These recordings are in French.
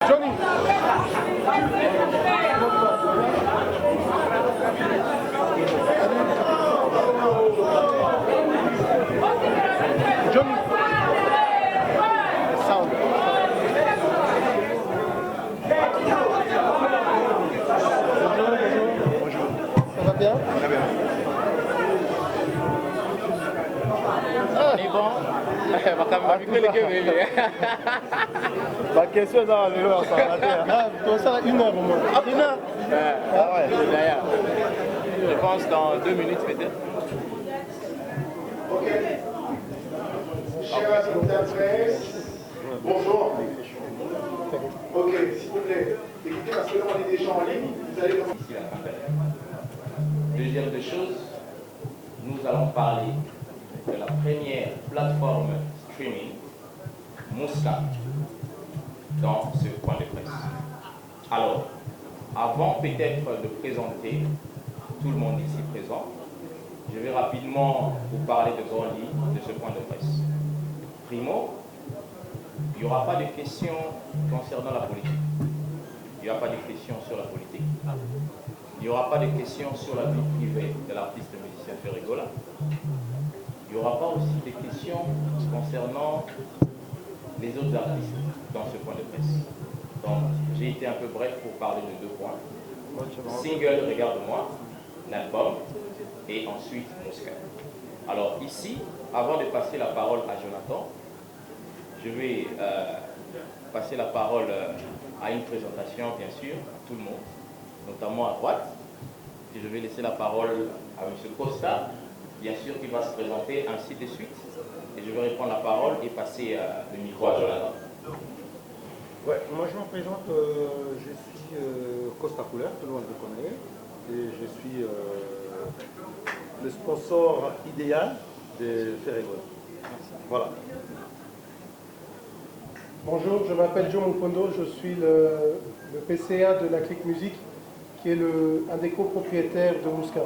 Johnny. Johnny. Sound. Bonjour. Ça va bien? Très bien. La question est dans le lot, ça va dire. Ah, ça va 1 heure au moins. Ah, 1 heure? Ah ouais. Je pense dans 2 minutes peut-être. Ok. Chers interprètes, bonjour. Ok, s'il vous plaît, écoutez, parce que là on est déjà en ligne, vous allez commencer. Deuxième des choses, nous allons parler de la première plateforme streaming, Mouska, dans ce point de presse. Alors, avant peut-être de présenter tout le monde ici présent, je vais rapidement vous parler de grandes lignes de ce point de presse. Primo, il n'y aura pas de questions concernant la politique. Il n'y aura pas de questions sur la politique. Il n'y aura pas de questions sur la vie privée de l'artiste musicien Ferregola. Il n'y aura pas aussi de questions concernant les autres artistes dans ce point de presse. Donc, j'ai été un peu bref pour parler de 2 points. Single, regarde-moi, l'album, et ensuite Mouska. Alors ici, avant de passer la parole à Jonathan, je vais passer la parole à une présentation, bien sûr, à tout le monde, notamment à droite. Et je vais laisser la parole à M. Costa, bien sûr, qui va se présenter ainsi de suite. Et je vais reprendre la parole et passer le micro à Jonathan. Ouais, moi je me présente, je suis Costa Couleur, tout le monde me connaît. Et je suis le sponsor idéal de Ferregola. Voilà. Bonjour, je m'appelle Joe Mukondo, je suis le PCA de la Click Music, qui est un des copropriétaires de Mouska.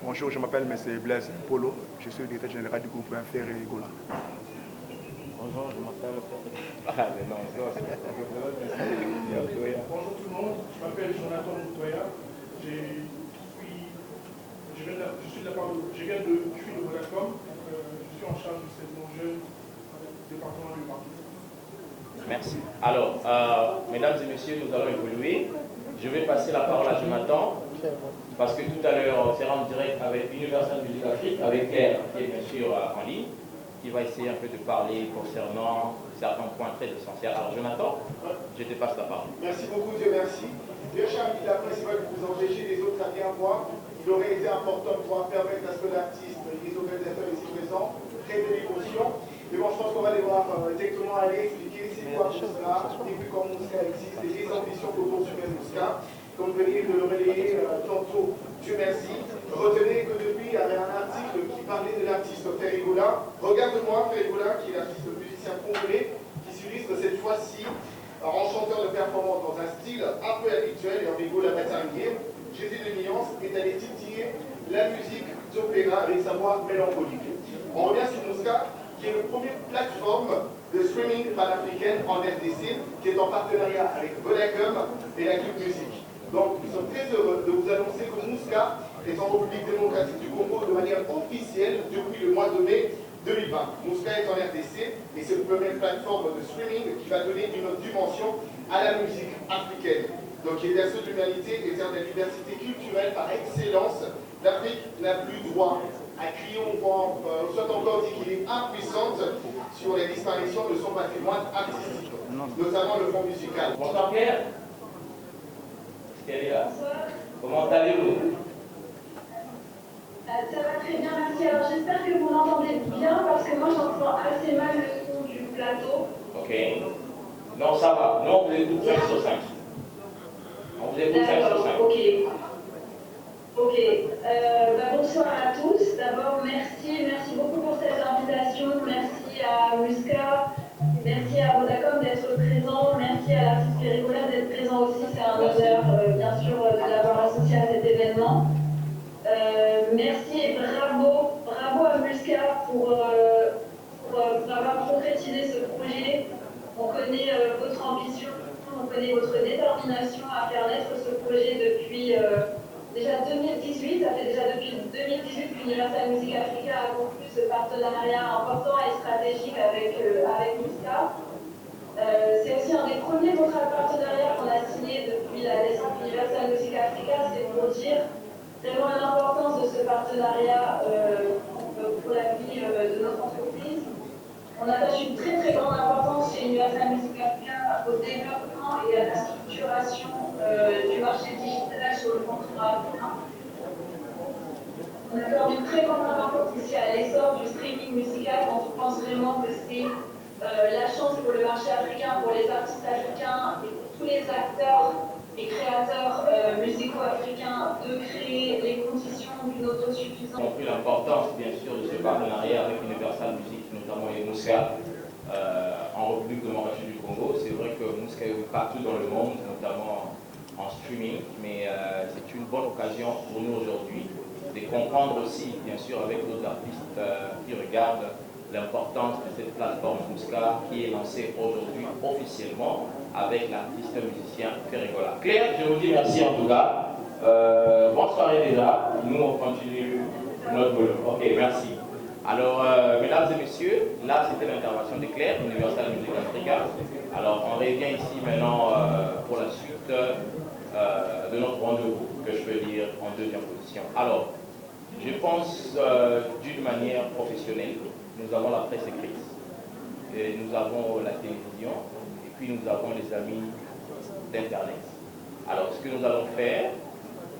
Bonjour, je m'appelle M. Blaise Polo, je suis le directeur général du groupe Ferregola. Bonjour, je m'appelle Bonjour tout le monde, je m'appelle Jonathan Moutoya, je viens de Vodacom, je suis en charge du segment jeune département du marketing. Merci. Alors, mesdames et messieurs, nous allons évoluer. Je vais passer la parole à Jonathan, parce que tout à l'heure, on sera en direct avec Universal Music Afrique, avec Claire, qui est bien sûr en ligne, qui va essayer un peu de parler concernant certains points très essentiels. Alors, Jonathan, je te passe la parole. Merci beaucoup, Dieu merci. Bien cher ami de la presse, de vous empêcher les autres à bien voir. Il aurait été important de pouvoir permettre à ce que l'artiste et les organisateurs ici présents créent de l'émotion. Mais bon, je pense qu'on va les voir directement aller expliquer c'est quoi Mouska, depuis quand Mouska existe et les ambitions que poursuivait Mouska. Comme venez de le relayer tantôt, Dieu merci. Retenez que depuis, il y avait un article qui parlait de l'artiste Ferregola. Regarde-moi Ferregola, qui est l'artiste musicien congolais, qui s'illustre cette fois-ci en chanteur de performance dans un style un peu habituel et en égo la bataille. Jésus de nuance est allé titiller la musique d'opéra avec sa voix mélancolique. On revient sur Mouska, qui est la première plateforme de streaming panafricaine en RDC, qui est en partenariat avec Vodacom et la Click Music. Donc, nous sommes très heureux de vous annoncer que Mouska est en République démocratique du Congo de manière officielle depuis le mois de mai 2020. Mouska est en RDC et c'est la première plateforme de streaming qui va donner une autre dimension à la musique africaine. Donc, il est berceau de l'humanité et terre de la diversité culturelle par excellence. L'Afrique n'a plus droit à crier au vent, soit encore dit qu'il est impuissante sur les disparitions de son patrimoine artistique, notamment le fond musical. Bonsoir Pierre. Comment allez-vous? Ça va très bien, merci. Alors j'espère que vous m'entendez bien parce que moi j'entends assez mal le son du plateau. Ok. Non, ça va. Non, on vous écoute 5 sur 5. On vous écoute 5 sur 5. Ok. Ok. Bonsoir à tous. D'abord, merci beaucoup pour cette invitation. Merci à Mouska. Merci à Vodacom d'être présent. Merci à l'artiste Ferregola d'être présent aussi. C'est un honneur, bien sûr, de l'avoir associé à cet événement. Merci et bravo à Mouska pour avoir concrétisé ce projet. On connaît votre ambition comprenez votre détermination à faire naître ce projet depuis déjà 2018. Ça fait déjà depuis 2018 qu'Universal Music Africa a conclu ce partenariat important et stratégique avec Muscat. C'est aussi un des premiers contrats de partenariat qu'on a signé depuis la naissance d'Universal Music Africa. C'est pour dire vraiment l'importance de ce partenariat pour la vie de notre entreprise. On attache une très très grande importance chez Universal Music Africa au développement et à la structuration du marché digital sur le continent africain. On accorde une très grande importance ici à l'essor du streaming musical quand on pense vraiment que c'est la chance pour le marché africain, pour les artistes africains et pour tous les acteurs et créateurs musicaux africains de créer les conditions d'une autosuffisance. On a compris l'importance, bien sûr, de ce partenariat avec Universal Music, notamment et Muscat, en République démocratique du Congo. C'est vrai que Muscat est partout dans le monde, notamment en streaming, mais c'est une bonne occasion pour nous aujourd'hui de comprendre aussi, bien sûr, avec d'autres artistes qui regardent l'importance de cette plateforme Muscat qui est lancée aujourd'hui officiellement avec l'artiste musicien Ferregola. Claire, je vous dis merci en tout cas. Bonne soirée déjà. Nous, on continue notre boulot. Ok, merci. Alors, mesdames et messieurs, là, c'était l'intervention de Claire, Universal Music Africa. Alors, on revient ici maintenant pour la suite de notre rendez-vous, que je peux dire en deuxième position. Alors, je pense d'une manière professionnelle, nous avons la presse écrite, et nous avons la télévision, et puis nous avons les amis d'Internet. Alors, ce que nous allons faire,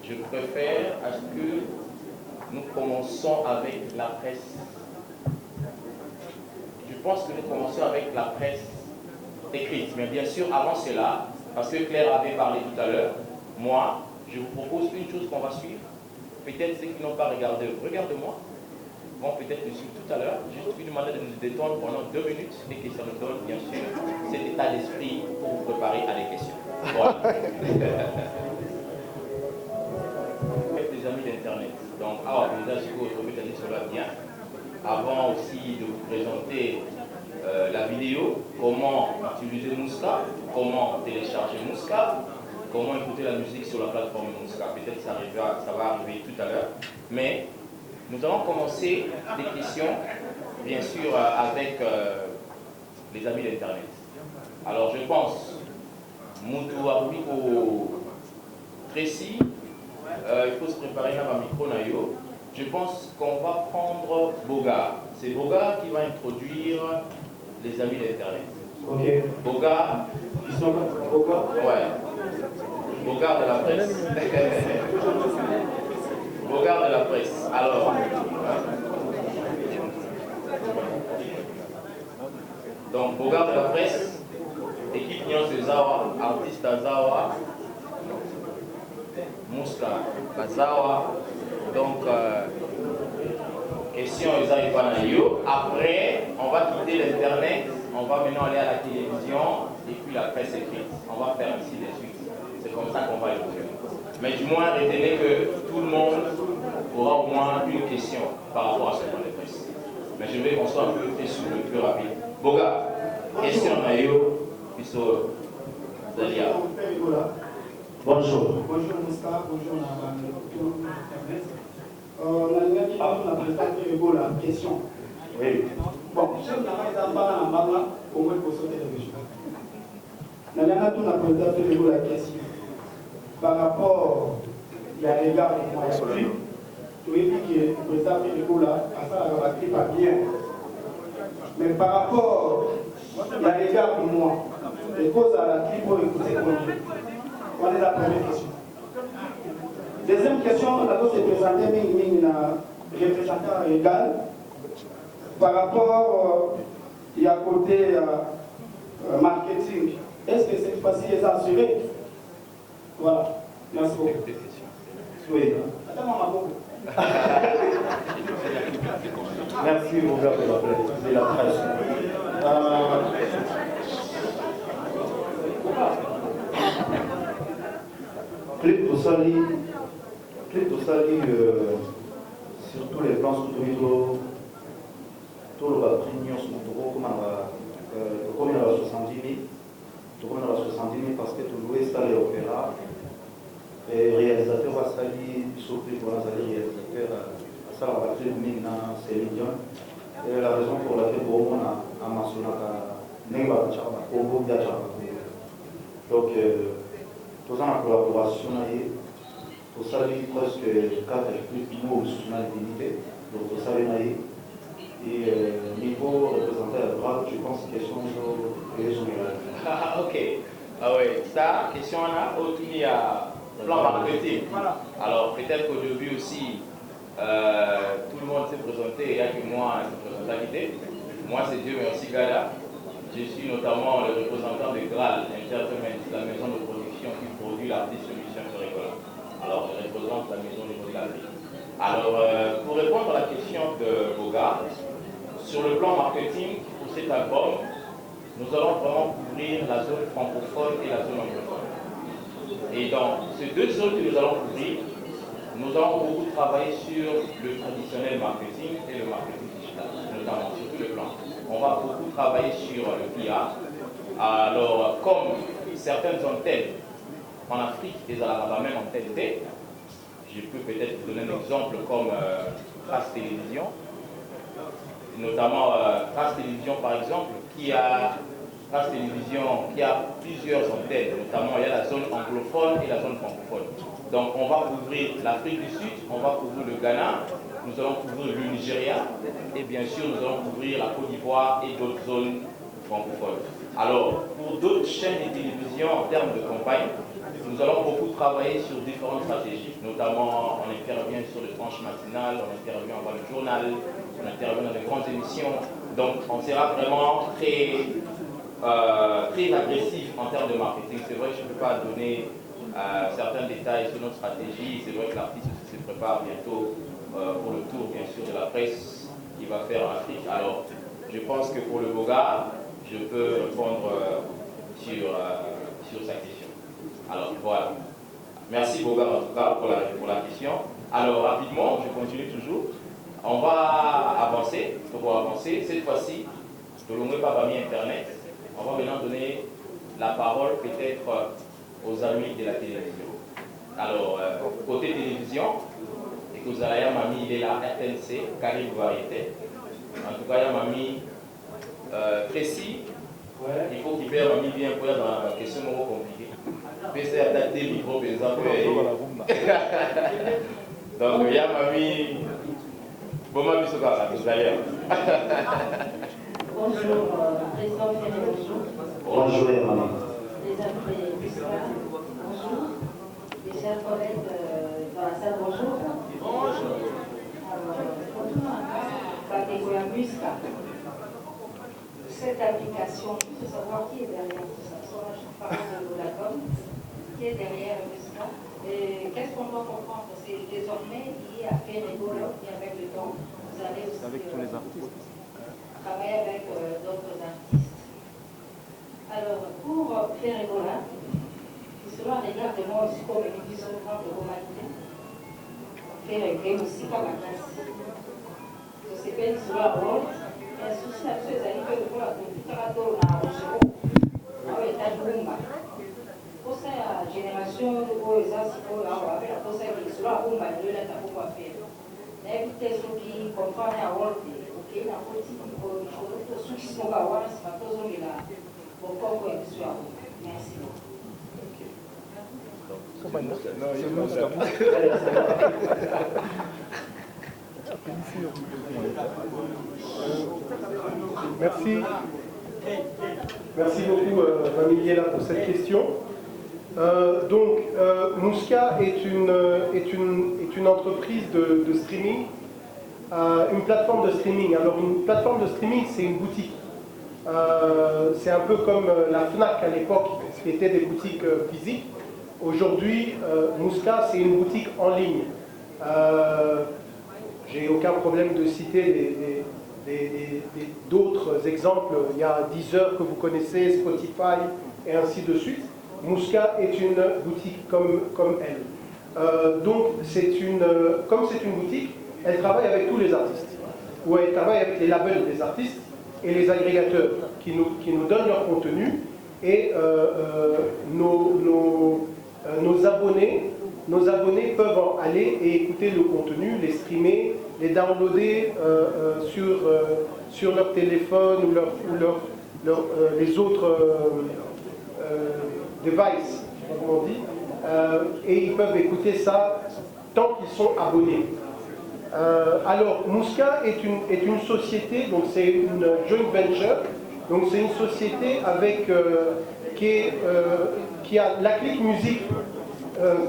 je préfère à ce que nous commençons avec la presse. Je pense que nous commençons avec la presse écrite. Mais bien sûr, avant cela, parce que Claire avait parlé tout à l'heure, moi, je vous propose une chose qu'on va suivre. Peut-être ceux qui n'ont pas regardé, regardez-moi, vont peut-être nous suivre tout à l'heure. Juste une manière de nous détendre pendant 2 minutes et que ça nous donne, bien sûr, cet état d'esprit pour vous préparer à des questions. Voilà. Des amis d'Internet. Donc, déjà, ce que vous trouvez cela bien. Avant aussi de vous présenter la vidéo, comment utiliser Muscat, comment télécharger Muscat, comment écouter la musique sur la plateforme Muscat. Peut-être ça va arriver tout à l'heure. Mais nous allons commencer des questions, bien sûr, avec les amis d'Internet. Alors, je pense, Moutou Abouiko Tracy, il faut se préparer à ma micro nayo. Je pense qu'on va prendre Boga. C'est Boga qui va introduire les amis d'Internet. Ok. Boga. Ils sont Boga? Ouais. Boga de la presse. Boga de la presse. Alors. Donc, Boga de la presse, équipe Nyon Zawa, artiste Zawa, Muscat, Bazawa. Donc, question après, on va quitter l'Internet, on va maintenant aller à la télévision et puis la presse écrite. On va faire ainsi de suite. C'est comme ça qu'on va évoluer. Mais du moins, retenez que tout le monde aura au moins une question par rapport à ce point de presse. Mais je vais qu'on soit un peu plus rapide. Boga, question Nayo, puis sur Zalia. Bonjour. Bonjour Muscat, bonjour Internet. On a présenté la question. Oui. Bon, je suis dans la comment il faut sauter les régions. On a présenté la question. Par rapport à l'égard de moi, tu as dit que le président là, à ça, la clip pas bien. Mais par rapport à l'égard de moi, les causes à la clip pour écouter on est la première question. Deuxième question, on a s'est présenté un représentant égal par rapport à côté marketing. Est-ce que cette fois-ci est assuré? Voilà. Merci beaucoup. Oui. Attends, Merci, mon gars, de la presse. Clip Tosali, sur tous les plans, sur tout le prix, comme on a 70 000, Sandini parce que tu loues ça l'opéra. Et réalisateur va salir, surtout pour les réalisateurs, ça va être maintenant Céline Dion. Et la raison pour laquelle on a mentionné Nenga Tchaba, Obo Tchaba. Donc, tous en collaboration, pour ça, presque 4 mots sur la dignité. Donc, ça, et niveau représenté à droite, je pense que question de Ah, ok. Ah oui, ça, question là, autour il y a plan marketing. Alors, peut-être qu'au début aussi, tout le monde s'est présenté, il n'y a que moi, cette présentabilité. Moi, c'est Dieu merci Gada. Je suis notamment le représentant de Graal Entertainment, la maison de production qui produit l'artiste Lucien Ferregola. Alors, je représente la maison de l'Afrique. Alors, pour répondre à la question de Boga, sur le plan marketing, pour cet album, nous allons vraiment couvrir la zone francophone et la zone anglophone. Et dans ces deux zones que nous allons couvrir, nous allons beaucoup travailler sur le traditionnel marketing et le marketing digital, notamment sur tous les plans. On va beaucoup travailler sur le PR. Alors, comme certaines antennes en Afrique et à même antenne T, je peux peut-être vous donner un exemple comme Trace Télévision, notamment Trace Télévision par exemple, qui a Trace Télévision qui a plusieurs antennes, notamment il y a la zone anglophone et la zone francophone. Donc on va couvrir l'Afrique du Sud, on va couvrir le Ghana, nous allons couvrir le Nigeria et bien sûr nous allons couvrir la Côte d'Ivoire et d'autres zones francophones. Alors pour d'autres chaînes de télévision en termes de campagne, nous allons beaucoup travailler sur différentes stratégies, notamment on intervient sur les tranches matinales, on intervient avant le journal, on intervient dans les grandes émissions, donc on sera vraiment très agressif en termes de marketing. C'est vrai que je ne peux pas donner certains détails sur notre stratégie. C'est vrai que l'artiste se prépare bientôt pour le tour, bien sûr, de la presse qu'il va faire en Afrique. Alors, je pense que pour le Boga, je peux répondre sur sa question. Alors, voilà. Merci Boga, en tout cas, pour la question. Alors, rapidement, je continue toujours. On va avancer. Pour avancer, cette fois-ci, je ne vais pas mis Internet. On va maintenant donner la parole peut-être aux amis de la télévision. Alors, côté télévision, et que Zalaya Mami, il est là, RTNC, Carib Variété. En tout cas, il y a Mami précis. Il faut qu'il perde Mami bien pour dans la question compliquée. PC a daté le micro, par exemple. Donc, il y a Mami. Bon, Mami, c'est quoi ça, Bonjour, président Ferré, bonjour. Bonjour, madame. Les amis bonjour. Les chers collègues dans la salle, bonjour. Bonjour. Alors, catégorie Musca. Cette application, il faut savoir qui est derrière tout ça. Je parle de Vodacom, qui est derrière Musca. Et qu'est-ce qu'on doit comprendre? C'est désormais lié à Ferregola et avec le temps, vous allez aussi. Avec tous les artistes. Travailler avec d'autres artistes. Alors, pour Ferregola, qui sera regarde moi aussi comme une vision de l'humanité, Ferregola aussi comme la classe. Je sais pas si cela rôle, mais le souci là, c'est que pour la computer à tout, on a un jeu, on est à Dumba. Pour cette génération, pour les assistants, on va faire la chose qui sera Dumba, il y a la pour faire. Éviter ceux qui comprennent à Wall. Ok, na politique ceux qui sont à voir, c'est pas tous les là. Bon, comme merci. Merci. Merci beaucoup, Mamiliela, pour cette question. Musca est une entreprise de streaming. Une plateforme de streaming. Alors une plateforme de streaming, c'est une boutique. C'est un peu comme la FNAC à l'époque, qui était des boutiques physiques. Aujourd'hui, Musca, c'est une boutique en ligne. J'ai aucun problème de citer d'autres exemples. Il y a Deezer que vous connaissez, Spotify et ainsi de suite. Musca est une boutique comme elle. Donc, comme c'est une boutique, elle travaille avec tous les artistes, ou elle travaille avec les labels des artistes et les agrégateurs qui nous donnent leur contenu et nos abonnés peuvent aller et écouter le contenu, les streamer, les downloader sur leur téléphone ou les autres devices, comme on dit, et ils peuvent écouter ça tant qu'ils sont abonnés. Alors, Mouska est une société, donc c'est une joint venture, donc c'est une société avec, qui a la Click Music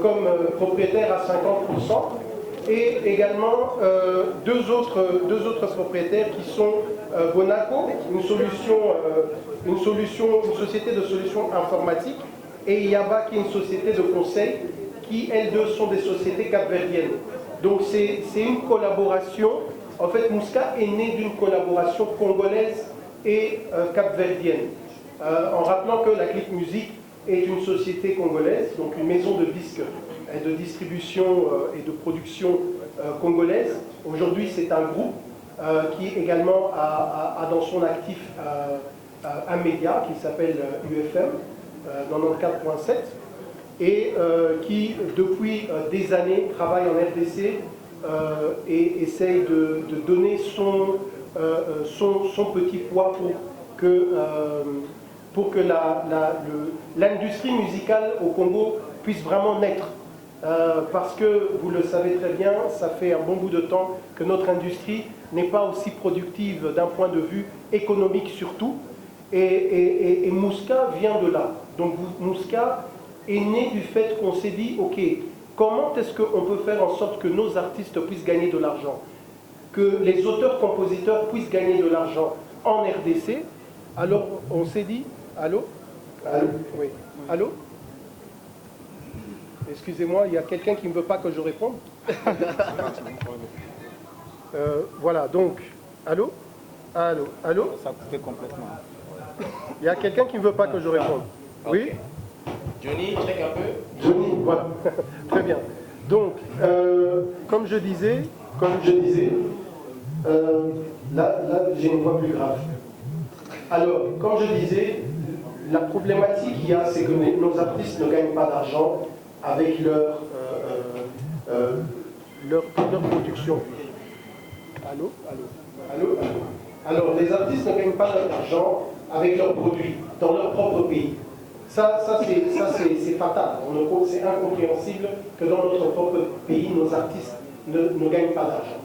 comme propriétaire à 50%, et également deux autres propriétaires qui sont Bonaco, une société de solutions informatiques, et Yaba qui est une société de conseil, qui elles deux sont des sociétés capverdiennes. Donc c'est une collaboration. En fait, Mouska est né d'une collaboration congolaise et capverdienne. En rappelant que la Click Music est une société congolaise, donc une maison de disques et de distribution et de production congolaise. Aujourd'hui, c'est un groupe qui également a dans son actif un média qui s'appelle UFM 94.7 et qui, depuis des années, travaille en RDC et essaye de donner son petit poids pour que l'industrie musicale au Congo puisse vraiment naître. Parce que, vous le savez très bien, ça fait un bon bout de temps que notre industrie n'est pas aussi productive d'un point de vue économique surtout. Et Mouska vient de là. Donc Mouska est né du fait qu'on s'est dit, ok, comment est-ce qu'on peut faire en sorte que nos artistes puissent gagner de l'argent, que les auteurs-compositeurs puissent gagner de l'argent en RDC. Alors on s'est dit, allô? Allô? Oui. Allô? Excusez-moi, il y a quelqu'un qui ne veut pas que je réponde. Voilà, donc, allô? Allô? Allô? Ça a coupé complètement. Il y a quelqu'un qui ne veut pas que je réponde. Oui? Johnny, check un peu. Johnny, voilà. Très bien. Donc, comme je disais, là j'ai une voix plus grave. Alors, comme je disais, la problématique qu'il y a, c'est que nos artistes ne gagnent pas d'argent avec leur production. Allô? Allô? Allô? Allô? Alors, les artistes ne gagnent pas d'argent avec leurs produits, dans leur propre pays. Ça c'est fatal. C'est incompréhensible que dans notre propre pays, nos artistes ne gagnent pas d'argent.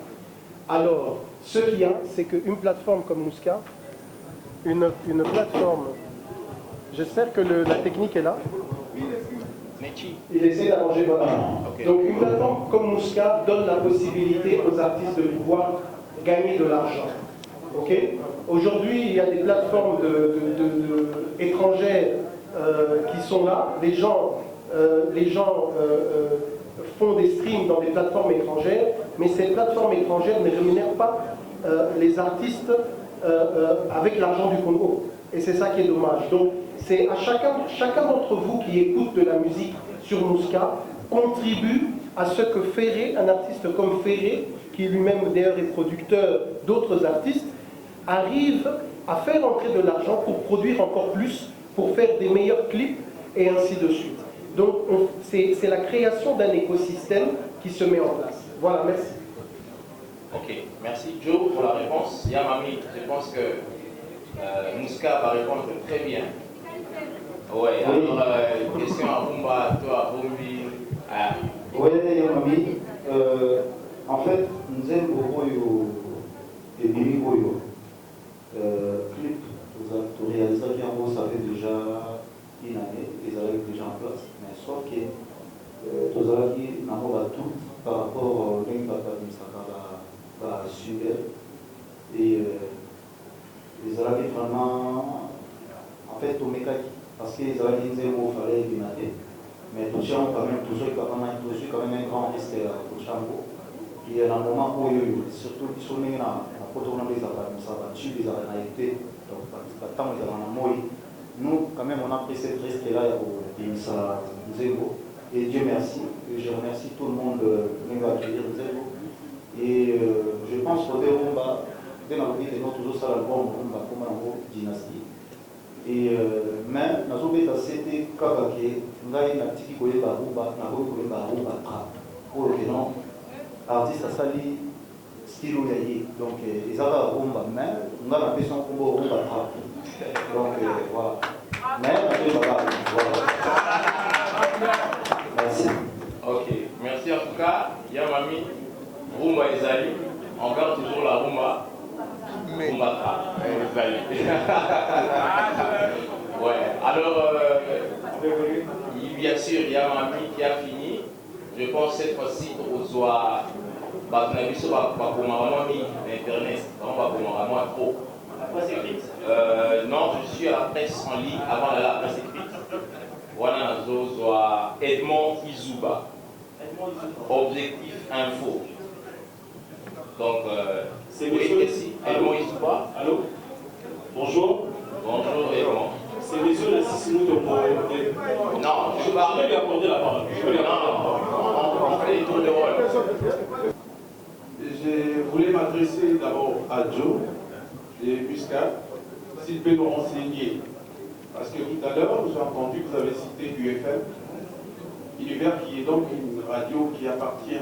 Alors, ce qu'il y a, c'est qu'une plateforme comme Mouska, une plateforme, j'espère que la technique est là. Il essaie d'arranger votre okay. Donc une plateforme comme Mouska donne la possibilité aux artistes de pouvoir gagner de l'argent. Okay. Aujourd'hui, il y a des plateformes étrangères qui sont là. Les gens font des streams dans des plateformes étrangères, mais ces plateformes étrangères ne rémunèrent pas les artistes avec l'argent du Congo. Et c'est ça qui est dommage. Donc, c'est à chacun d'entre vous qui écoute de la musique sur Mouska, contribue à ce que Ferré, un artiste comme Ferré, qui lui-même d'ailleurs est producteur d'autres artistes, arrive à faire entrer de l'argent pour produire encore plus, pour faire des meilleurs clips et ainsi de suite. Donc c'est la création d'un écosystème qui se met en place. Voilà, merci. Ok, merci Joe pour la réponse. Yamami, je pense que Mouska va répondre très bien. Oui, alors question à Bumba, toi, Bumbi. Oui, Yamami. En fait, nous avons beaucoup de Boyo. Clip, tu réalises bien, ça fait déjà une année, ils avaient déjà en place, mais sauf que tu as dit tout par rapport à l'impact de la super et ils avaient vraiment en fait tout mécanique parce qu'ils avaient dit que il fallait une année, mais tout ça quand même un grand risque au Chambo. Il y a un moment où surtout ils sont mis là. Nous, quand même, on a pris cette risque-là au Zéro. Et Dieu merci. Et je remercie tout le monde qui va accueillir Zéro. Et je pense que dès notre vie, c'est notre toujours ça, l'album, comme un dynastie. Et même nazobeta c'était kaka ke ngai natiki koyeba rumba nakoki koyeba rumba trap oyo non artiste asali style oyo ya ye donc eza kaka rumba mais ngai napesi nkombo rumba trap donc voilà mais nakoyeba kaka voilà. Merci. Ok, merci en tout cas. Yamami, rumba ezali, on garde toujours la rumba. Rumba trap, ezali. Ouais, alors, bien sûr, il y a Mami qui a fini. Je pense cette fois-ci au soir, on a vu ça, Internet, on va pour trop. La presse écrite non, je suis à la presse en ligne avant d'aller à la presse écrite. Voilà, soit Edmond Izuba. Objectif Info. Donc, c'est ici. Edmond Izuba. Allô? Bonjour. Bonjour Edmond. C'est monsieur le 6 minutes pour... Non, je vais lui accorder la parole. Non, on fait les tours de rôle. Je voulais m'adresser d'abord à Joe et Muscat, s'il peut nous renseigner. Parce que tout à l'heure, j'ai entendu que vous avez cité UFM, Univers qui est donc une radio qui appartient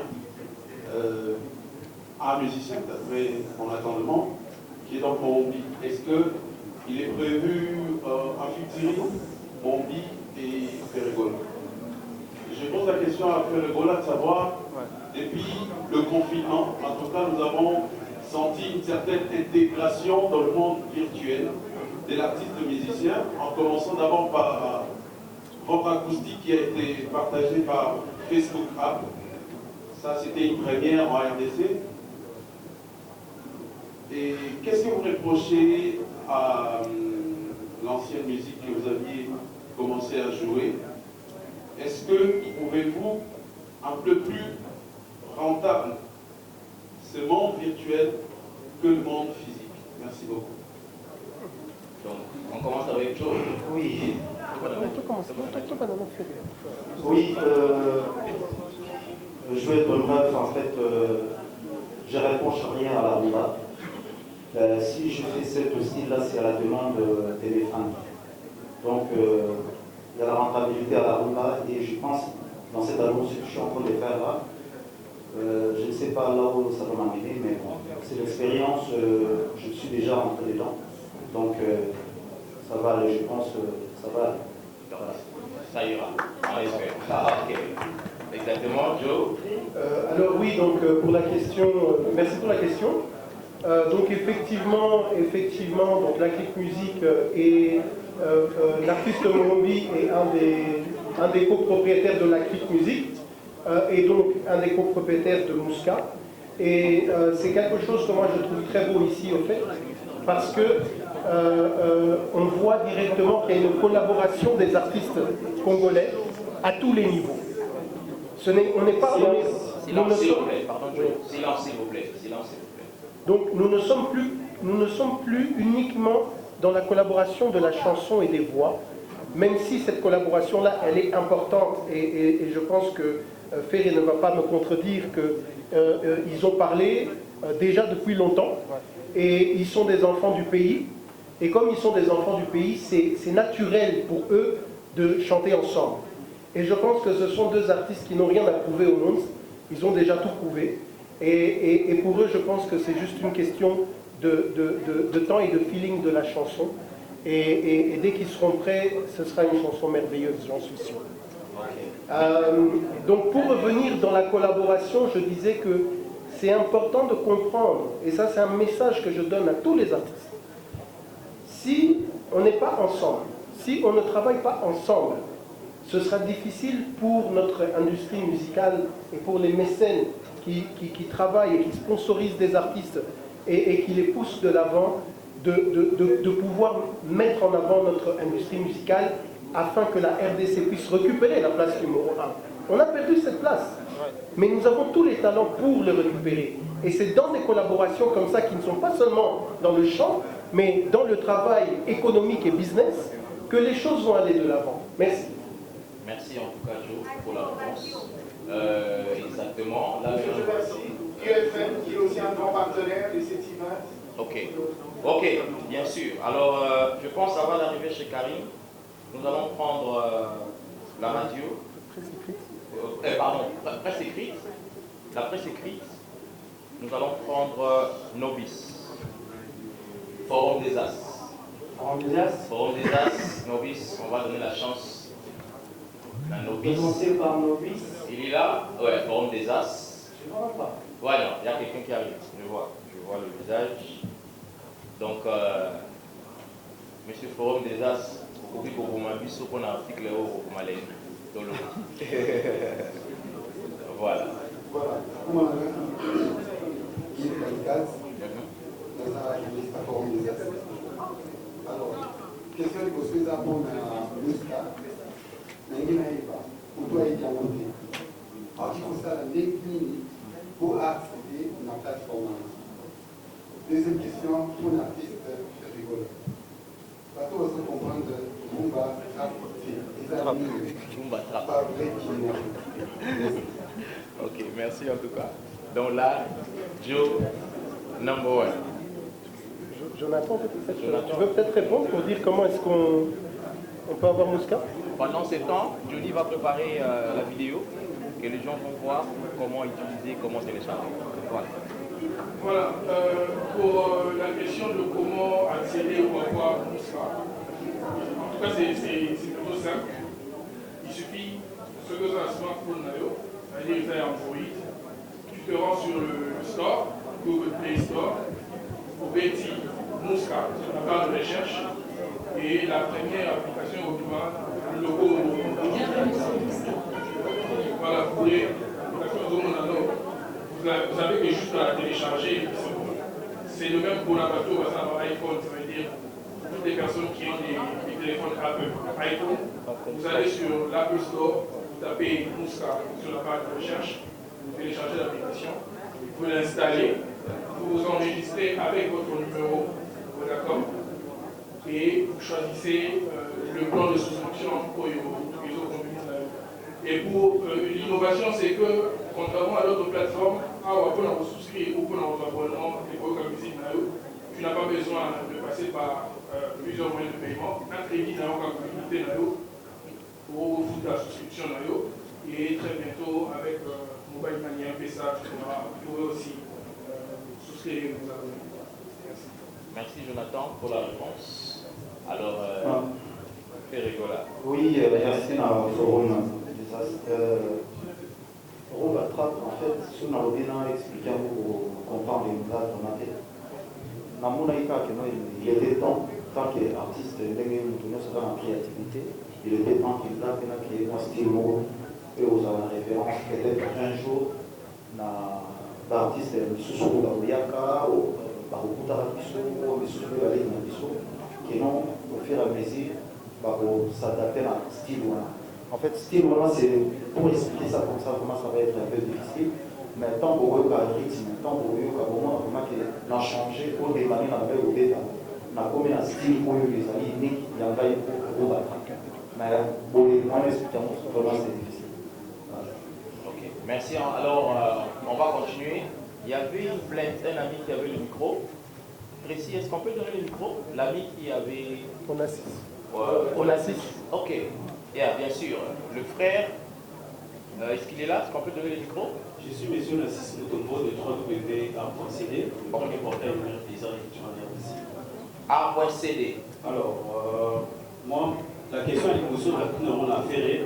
à un musicien, d'après mon attendement, qui est donc Mombi. Est-ce qu'il est prévu un futur Mombi et Ferregola? Je pose la question à Ferregola de savoir, depuis le confinement, en tout cas, nous avons senti une certaine intégration dans le monde virtuel de l'artiste musicien, en commençant d'abord par votre acoustique qui a été partagée par Facebook App. Ça, c'était une première en RDC. Et qu'est-ce que vous reprochez à l'ancienne musique que vous aviez commencé à jouer? Est-ce que pouvez-vous un peu plus rentable ce monde virtuel que le monde physique? Merci beaucoup. Donc, on commence avec Joe. Oui. Oui, je vais être bref, en fait, je réponds rien à la rumba. Si je fais ce style-là, c'est à la demande des fans. Donc, il y a la rentabilité à la rumba et je pense, dans cet album, ce que je suis en train de faire là, je ne sais pas là où ça va m'amener, mais bon, c'est l'expérience, je suis déjà rentré dedans. Donc, ça va aller, je pense, ça va aller. Voilà. Ça ira, on espère. Ok. Exactement, Joe. Alors oui, donc pour la question, merci pour la question. Donc effectivement, donc la Click Music et l'artiste Mombi est un des copropriétaires de la Click Music et donc un des copropriétaires de Mouska. Et c'est quelque chose que moi je trouve très beau ici au fait, parce que on voit directement qu'il y a une collaboration des artistes congolais à tous les niveaux. On n'est pas... Silence, s'il vous plaît. Pardon, Joe. Silence, s'il vous plaît. Silence, s'il vous plaît. Donc nous ne sommes plus uniquement dans la collaboration de la chanson et des voix, même si cette collaboration-là, elle est importante et je pense que Ferry ne va pas me contredire qu'ils ont parlé déjà depuis longtemps et ils sont des enfants du pays. Et comme ils sont des enfants du pays, c'est naturel pour eux de chanter ensemble. Et je pense que ce sont deux artistes qui n'ont rien à prouver au monde. Ils ont déjà tout prouvé. Et pour eux, je pense que c'est juste une question de temps et de feeling de la chanson. Et dès qu'ils seront prêts, ce sera une chanson merveilleuse, j'en suis sûr. Donc pour revenir dans la collaboration, je disais que c'est important de comprendre, et ça c'est un message que je donne à tous les artistes. Si on n'est pas ensemble, si on ne travaille pas ensemble, ce sera difficile pour notre industrie musicale et pour les mécènes qui travaillent et qui sponsorisent des artistes et qui les poussent de l'avant, de pouvoir mettre en avant notre industrie musicale afin que la RDC puisse récupérer la place numéro 1. On a perdu cette place, mais nous avons tous les talents pour le récupérer. Et c'est dans des collaborations comme ça qui ne sont pas seulement dans le chant, mais dans le travail économique et business, que les choses vont aller de l'avant. Merci. Merci en tout cas, Joe, pour la réponse. Exactement. Là, je remercie UFM, qui est aussi un grand partenaire de cet event. Ok. Ok, bien sûr. Alors, je pense avant d'arriver chez Karim, nous allons prendre la radio. Pardon, presse écrite. La presse écrite. Nous allons prendre Nobis. Forum des As. Forum des As. Forum des As, Nobis, on va donner la chance à Nobis. Présenté par Nobis. Il est là. Ouais, Forum des As. Je ne vois pas. Ouais, non, il y a quelqu'un qui arrive. Je vois le visage. Donc, Monsieur Forum des As, vous pouvez vous m'aviser sur un article au Malais. Voilà. Voilà. Il est kamikaze. Dans un revista Forum des As. Alors, question que vous avez à Muska, Nanginaïba, ou toi et Diamanté. Alors, il faut ça, l'église pour accéder à la plateforme. Deuxième question pour l'artiste rigolo. Parce que vous comprendre Mumba Trap, c'est pas vrai qu'il Ok, merci en tout cas. Donc là, Joe, number one. Jonathan, tu veux peut-être répondre pour dire comment est-ce qu'on peut avoir Mouska? Pendant ce temps, Johnny va préparer la vidéo que les gens vont voir comment utiliser, comment télécharger. Voilà. Voilà, pour la question de comment accéder ou avoir Mouska, en tout cas c'est plutôt simple. Il suffit, ce que tu as un smartphone, c'est-à-dire tu as Android, tu te rends sur le store, Google Play Store, au Betty Mouska, sur la barre de recherche, et la première application au le logo. Voilà, vous voulez vous avez que juste à la télécharger. C'est le même pour la bateau, par exemple, iPhone, ça veut dire toutes les personnes qui ont des téléphones Apple, iPhone, vous allez sur l'Apple Store, vous tapez Mouska sur la page de recherche, vous téléchargez l'application, vous l'installez, vous vous enregistrez avec votre numéro Vodacom et vous choisissez le plan de souscription pour les autres compagnies. Et pour l'innovation, c'est que, contrairement à d'autres plateformes, on peut souscrire ou pour notre abonnement, tu n'as pas besoin de passer par plusieurs moyens de paiement. Un crédit n'a aucune communauté pour la souscription. Et très bientôt, avec Mobile Money, MPSA, vous pourrez aussi souscrire vos abonnements. Merci. Merci Jonathan pour la réponse. Alors, Ferregola. Oui, merci à Forum. Forum Attrape, en fait, ce qu'on a expliqué pour comprendre les méthodes qu'on a fait. Il était temps, tant qu'artiste, il est en créativité, il était temps qu'il a créé un style et aux références. Peut-être un jour, l'artiste sous Baouyaka ou Baoukutarabiso ou Baoukutarabiso, qui non, au fur et à mesure, s'adapter à un style. En fait, style, c'est pour expliquer ça comme ça, vraiment ça va être un peu difficile. Mais tant pour eux, le rythme, tant pour eux, au moment où on a changé, pour démarrer dans le bêta, on a comme un style pour eux, les amis, il y a un bail pour eux. Mais pour les moyens d'explication, vraiment c'est difficile. Ok, merci. Alors, on va continuer. Il y avait une plainte, un ami qui avait le micro. Précis, est-ce qu'on peut donner le micro? L'ami qui avait. On a 6. On a 6. Ok. Yeah, bien sûr. Le frère, est-ce qu'il est là? Est-ce qu'on peut donner le micro? Je suis M. Nassis Mutombo de 3W Art.cd, le premier portail des arts ici. Art.cd. Alors, moi, la question est que nous avons affaire.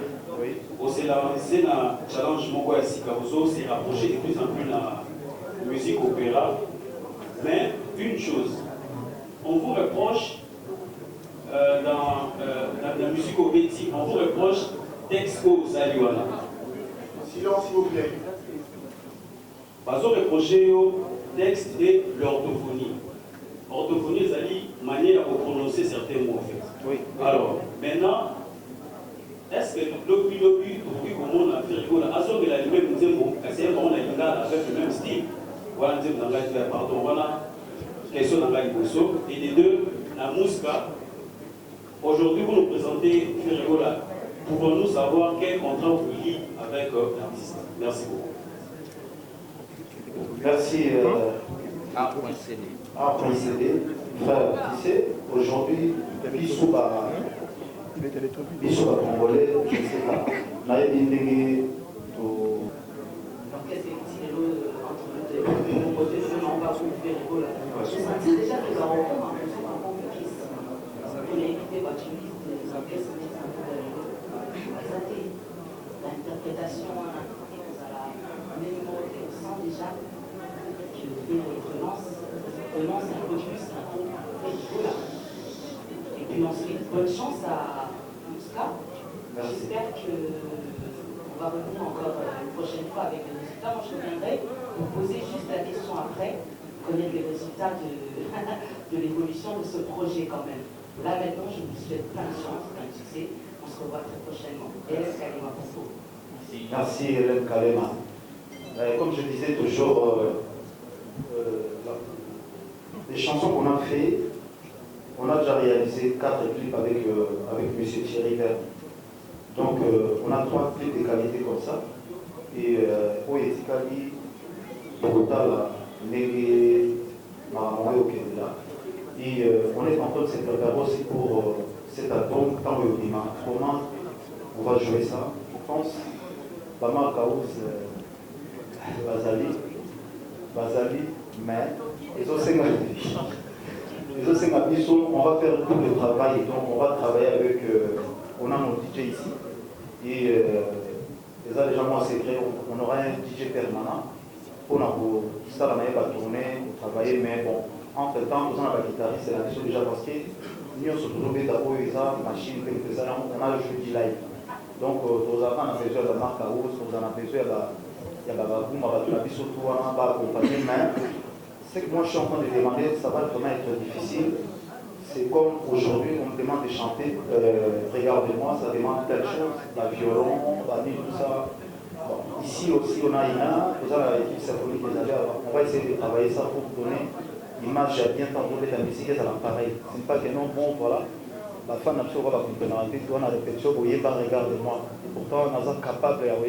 C'est un challenge à Sikaroso, c'est rapprocher de plus en plus la musique opéra. Mais une chose, on vous reproche dans la musique au Betty, on vous reproche texte au Zaliwana. Silence, s'il vous plaît. Ils ont reproché au texte et l'orthophonie. Orthophonie, c'est la manière de prononcer certains mots en fait. Oui. Alors, maintenant, est-ce que l'obus, comment on a fait rigoler, Azor il a lui-même dit bon, c'est on a une avec le même style. Voilà, pardon, voilà, question dans la Liboso. Et les deux, la Mouska. Aujourd'hui, vous nous présentez Ferregola. Pouvons-nous savoir quel contrat vous lie avec l'artiste? Merci beaucoup. Merci. Art.cd. a précédé, frère Tissé, aujourd'hui, Bissouba Congolais, je ne sais pas. Naïbindé, déjà que nous avons un bon fils. On a évité des enquêtes l'interprétation même on sent déjà que renonce un peu plus à tout. Et puis ensuite, bonne chance à Mouska. J'espère qu'on va revenir encore une prochaine fois avec les résultats. Moi, je reviendrai pour poser juste la question après, connaître les résultats de l'évolution de ce projet quand même. Là, maintenant, je vous souhaite plein de chance, plein de succès. On se revoit très prochainement. Hélène Kalema Ponto. Merci Hélène Kalema. Comme je disais toujours, les chansons qu'on a fait, on a déjà réalisé 4 clips avec M. Thierry Vert. Donc, on a 3 clips de qualité comme ça. Et Oetikali, Bogota, Négé, Maramoué au Kenya. Et on est en train de se préparer aussi pour cet album, tant que comment on va jouer ça. Je pense, Bama Kaouz, Bazali, mais les autres on va faire tout le travail. Donc, on va travailler avec, on a nos DJ ici. Et les gens moi c'est vrai, on aura un DJ permanent pour ça la manière va tourner, travailler, mais bon, entre temps, nous avons la guitariste, c'est la question déjà parce que nous sommes toujours d'abord une machine, on a le jeu du live. Donc, nous avons besoin de la marque à hausse, nous avons besoin de la boum, la vie surtout, on va accompagner, mais ce que moi je suis en train de demander, ça va vraiment être difficile. C'est comme aujourd'hui, on me demande de chanter, regardez-moi, ça demande telle chose, la violon, la nuit, tout ça. Bon, ici aussi, on a Ina, vous avez l'équipe symphonique des Alliés, on va essayer de travailler ça pour donner l'image bien tendue de la musique, c'est l'appareil. Ce n'est pas que non, bon, voilà, la fin n'a pas la complémentarité, on a répétition, vous voyez, regardez-moi. Et pourtant, on est capable de dans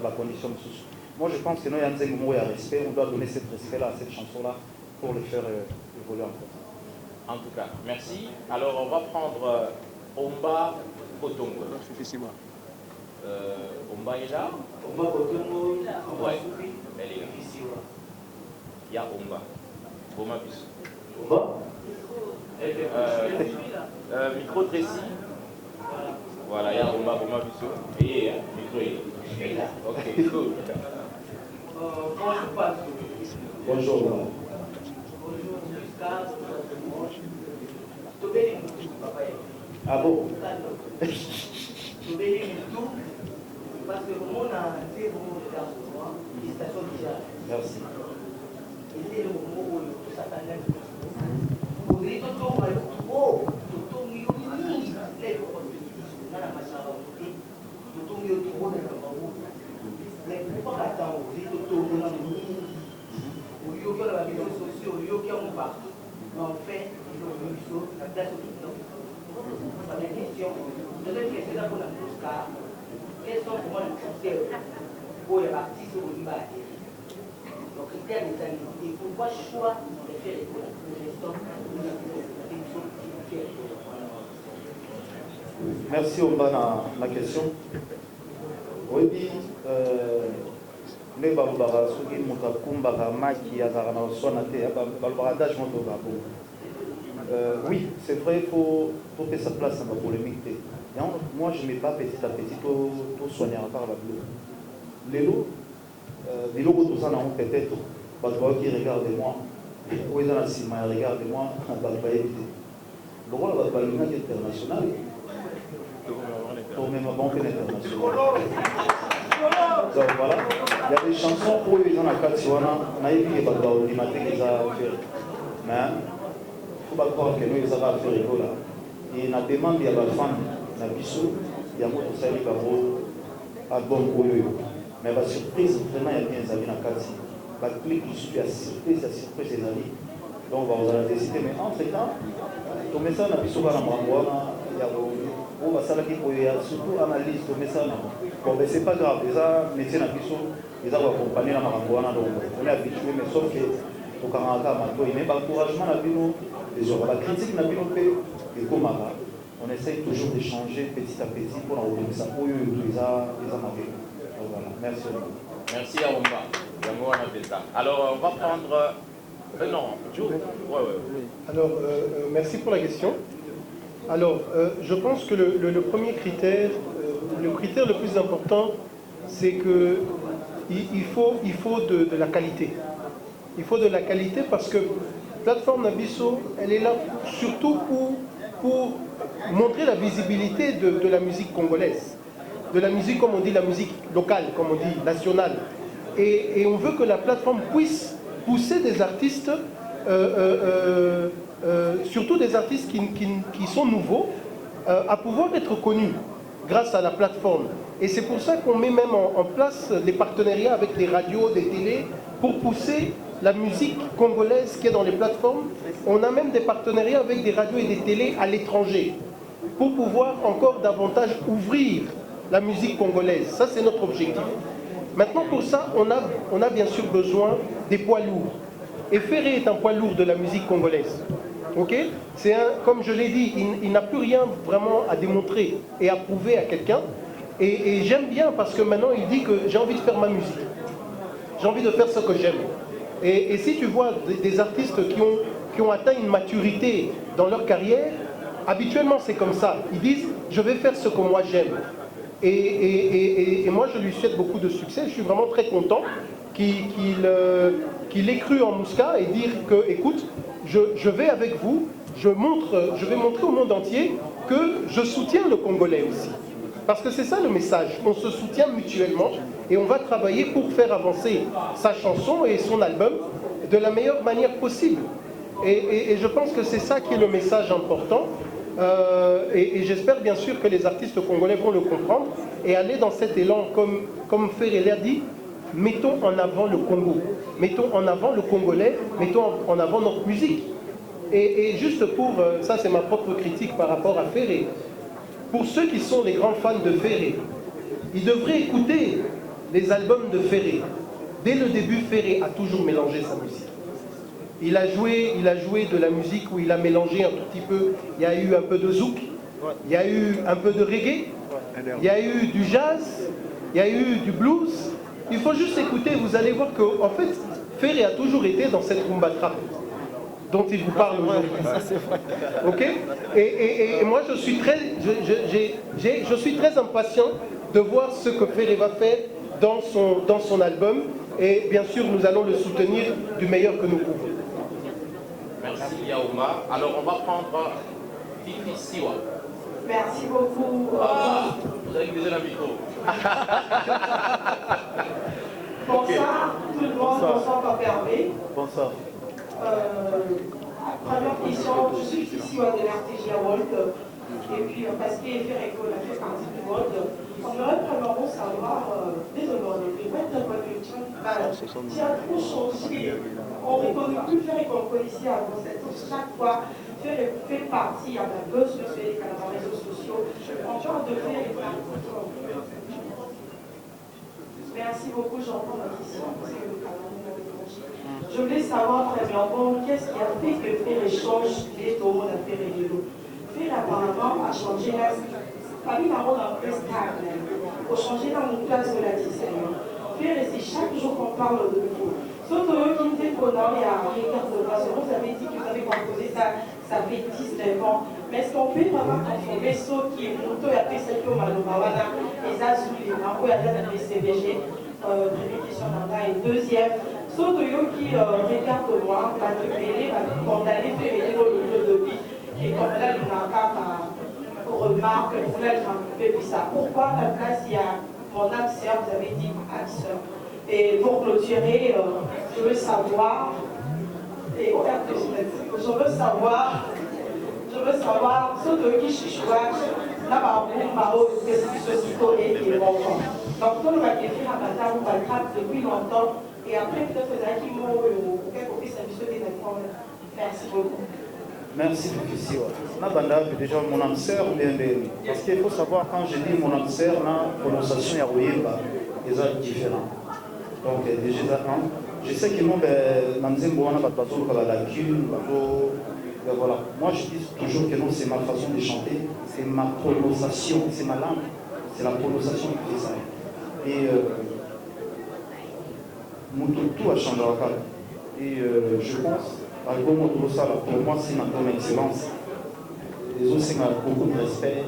la condition de sous. Moi, je pense que nous, il y a un moment où il y a respect, on doit donner ce respect-là à cette chanson-là pour le faire évoluer encore. En tout cas, merci. Alors, on va prendre Omba Kotongo. Omba est là? Omba Kotongo, ouais, elle est là. Il y a Omba. Omba Bissou. Omba micro Tracy. Voilà, il y a Omba Bissou. Et micro est là. Ok, cool. Bonjour. Bonjour, ah bon? Parce que le monde a fait beaucoup de temps pour moi, félicitations déjà. Merci. Et c'est le moment où tout ça t'enlève. Vous dites tout le monde, oh, tout le monde, les on a la machine à voter, tout le monde, tout le monde, mais pourquoi attendre? Vous dites tout le monde, au lieu que la réseaux sociaux, au lieu qu'il y a un partout, mais en fait, ils ont une chose, la place au tout. Première question. Deuxième question, là pour la Mouska, quels sont comment les critères pour les artistes au niveau donc, critères des années. Et pourquoi choix de faire les stocks pour la merci Omba na question. Oui, ne balobaka soki moto akumbaka maki azalaka na oswana te balobaka adage moto babo. Oui, c'est vrai, il faut faire sa place dans la polémique. Moi, je ne mets pas petit à petit tout soigner à part la bleue. Les lots, tout ça, peut-être, parce que regardez-moi. Oui, dans la cima, regardez-moi, le rôle de la Banque internationale, pour même la Banque internationale. Donc voilà, il y a des chansons où ils ont la carte sur on a évidemment des matériaux qu'ils ont fait. Mais il ne faut pas croire que nous, ils avons fait rigolo. Et la demande de la femme, la Bissou, il y a beaucoup de séries qui ont album pour eux. Mais la surprise, vraiment, il y a bien des amis dans le cadre. La clip, je suis à surprise des amis. Donc, on va décider. Mais entre-temps, ton message n'a Bissou pas dans il y a on va surtout analyse ton message. Bon, mais c'est pas grave. Les métiers n'a Bissou, ils ont accompagné la Marangouana. Donc, on est habitué, mais sauf que on essaye toujours d'échanger petit à petit pour envoyer ça. Voilà, merci. Merci à Omba. Alors, on va prendre... non, Alors, merci pour la question. Alors, je pense que le premier critère, le critère le plus important, c'est que il faut de la qualité. Il faut de la qualité parce que Plateforme Nabiso, elle est là surtout pour montrer la visibilité de la musique congolaise. De la musique, comme on dit, la musique locale, comme on dit, nationale. Et on veut que la plateforme puisse pousser des artistes, surtout des artistes qui sont nouveaux, à pouvoir être connus grâce à la plateforme. Et c'est pour ça qu'on met même en place des partenariats avec des radios, des télés, pour pousser la musique congolaise qui est dans les plateformes. On a même des partenariats avec des radios et des télés à l'étranger, pour pouvoir encore davantage ouvrir la musique congolaise. Ça, c'est notre objectif. Maintenant, pour ça, on a bien sûr besoin des poids lourds. Et Ferré est un poids lourd de la musique congolaise. Okay? Comme je l'ai dit, il n'a plus rien vraiment à démontrer et à prouver à quelqu'un. Et j'aime bien parce que maintenant, il dit que j'ai envie de faire ma musique. J'ai envie de faire ce que j'aime. Et si tu vois des artistes qui ont atteint une maturité dans leur carrière, habituellement, c'est comme ça. Ils disent, je vais faire ce que moi j'aime. Et moi, je lui souhaite beaucoup de succès. Je suis vraiment très content qu'il ait cru en Mouska et dire que, écoute, je vais avec vous, je vais montrer au monde entier que je soutiens le Congolais aussi. Parce que c'est ça le message. On se soutient mutuellement et on va travailler pour faire avancer sa chanson et son album de la meilleure manière possible. Et je pense que c'est ça qui est le message important. Et j'espère bien sûr que les artistes congolais vont le comprendre et aller dans cet élan, comme Ferré l'a dit, mettons en avant le Congo, mettons en avant le Congolais, mettons en avant notre musique. Et juste pour, ça c'est ma propre critique par rapport à Ferré, pour ceux qui sont les grands fans de Ferré, ils devraient écouter les albums de Ferré. Dès le début, Ferré a toujours mélangé sa musique. Il a joué de la musique où il a mélangé un tout petit peu. Il y a eu un peu de zouk, il y a eu un peu de reggae, il y a eu du jazz, il y a eu du blues. Il faut juste écouter, vous allez voir qu'en fait, Ferré a toujours été dans cette rumba trap dont il vous parle aujourd'hui. Ok? Et moi, je suis très impatient de voir ce que Ferré va faire dans son album. Et bien sûr, nous allons le soutenir du meilleur que nous pouvons. Merci Yaouma. Alors on va prendre Fifi Siwa. Merci beaucoup. Vous avez déjà le micro. Bonsoir tout le monde, bonsoir Papa Hervé. Bonsoir. Première question, je suis Fifi Siwa de l'RTG World. Et puis parce que Ferreco a fait partie du World. On aimerait premièrement savoir, désolé, qui a trop changé. On ne reconnaît plus Ferreco ici avant cette chaque fois. Ferreco fait partie, il y a un buzz sur les réseaux sociaux. On parle de Ferreco. Merci beaucoup, j'entends la question. Je voulais savoir premièrement, qu'est-ce qui a fait que Ferreco change les tours de Ferreco. Ferreco apparemment a changé la famille marron un peu stable. Pour changer dans une place de la design. Ferreco, c'est chaque jour qu'on parle de vous. Sauf que qui était pendant il y a Ricard de Brasseur, vous avez dit que vous avez composé ça fait 19 ans. Mais est-ce qu'on peut vraiment transformer ce qui est monté à PCP au Malobawana et Zazuli, un peu à la CBG? Première question d'Anda. Et deuxième, sauf que qui regarde moi, la télé, condamné Ferreco au milieu de vie. Et comme là, il n'a pas remarque, vous l'avez fait, puis ça. Pourquoi à la place, il y a mon âme sœur, vous avez dit âme sœur. Et pour clôturer, je veux savoir, ce de qui je choisis, là-bas, que ce soit et bon. Donc, tout le monde qui fait un bâtard ou un trap depuis longtemps, et après, peut-être que ça qui m'a fait service des enfants. Merci beaucoup. Merci Fifi. Déjà mon âme sœur, parce qu'il faut savoir quand je dis mon âme sœur, la prononciation est différente. Donc déjà Je sais que non, voilà. Moi, je dis toujours que non, c'est ma façon de chanter, c'est ma prononciation, c'est ma langue, c'est la prononciation qui fait ça. Et tout a changé. Et je pense, pour moi, c'est ma bonne excellence. Les autres, c'est beaucoup de respect,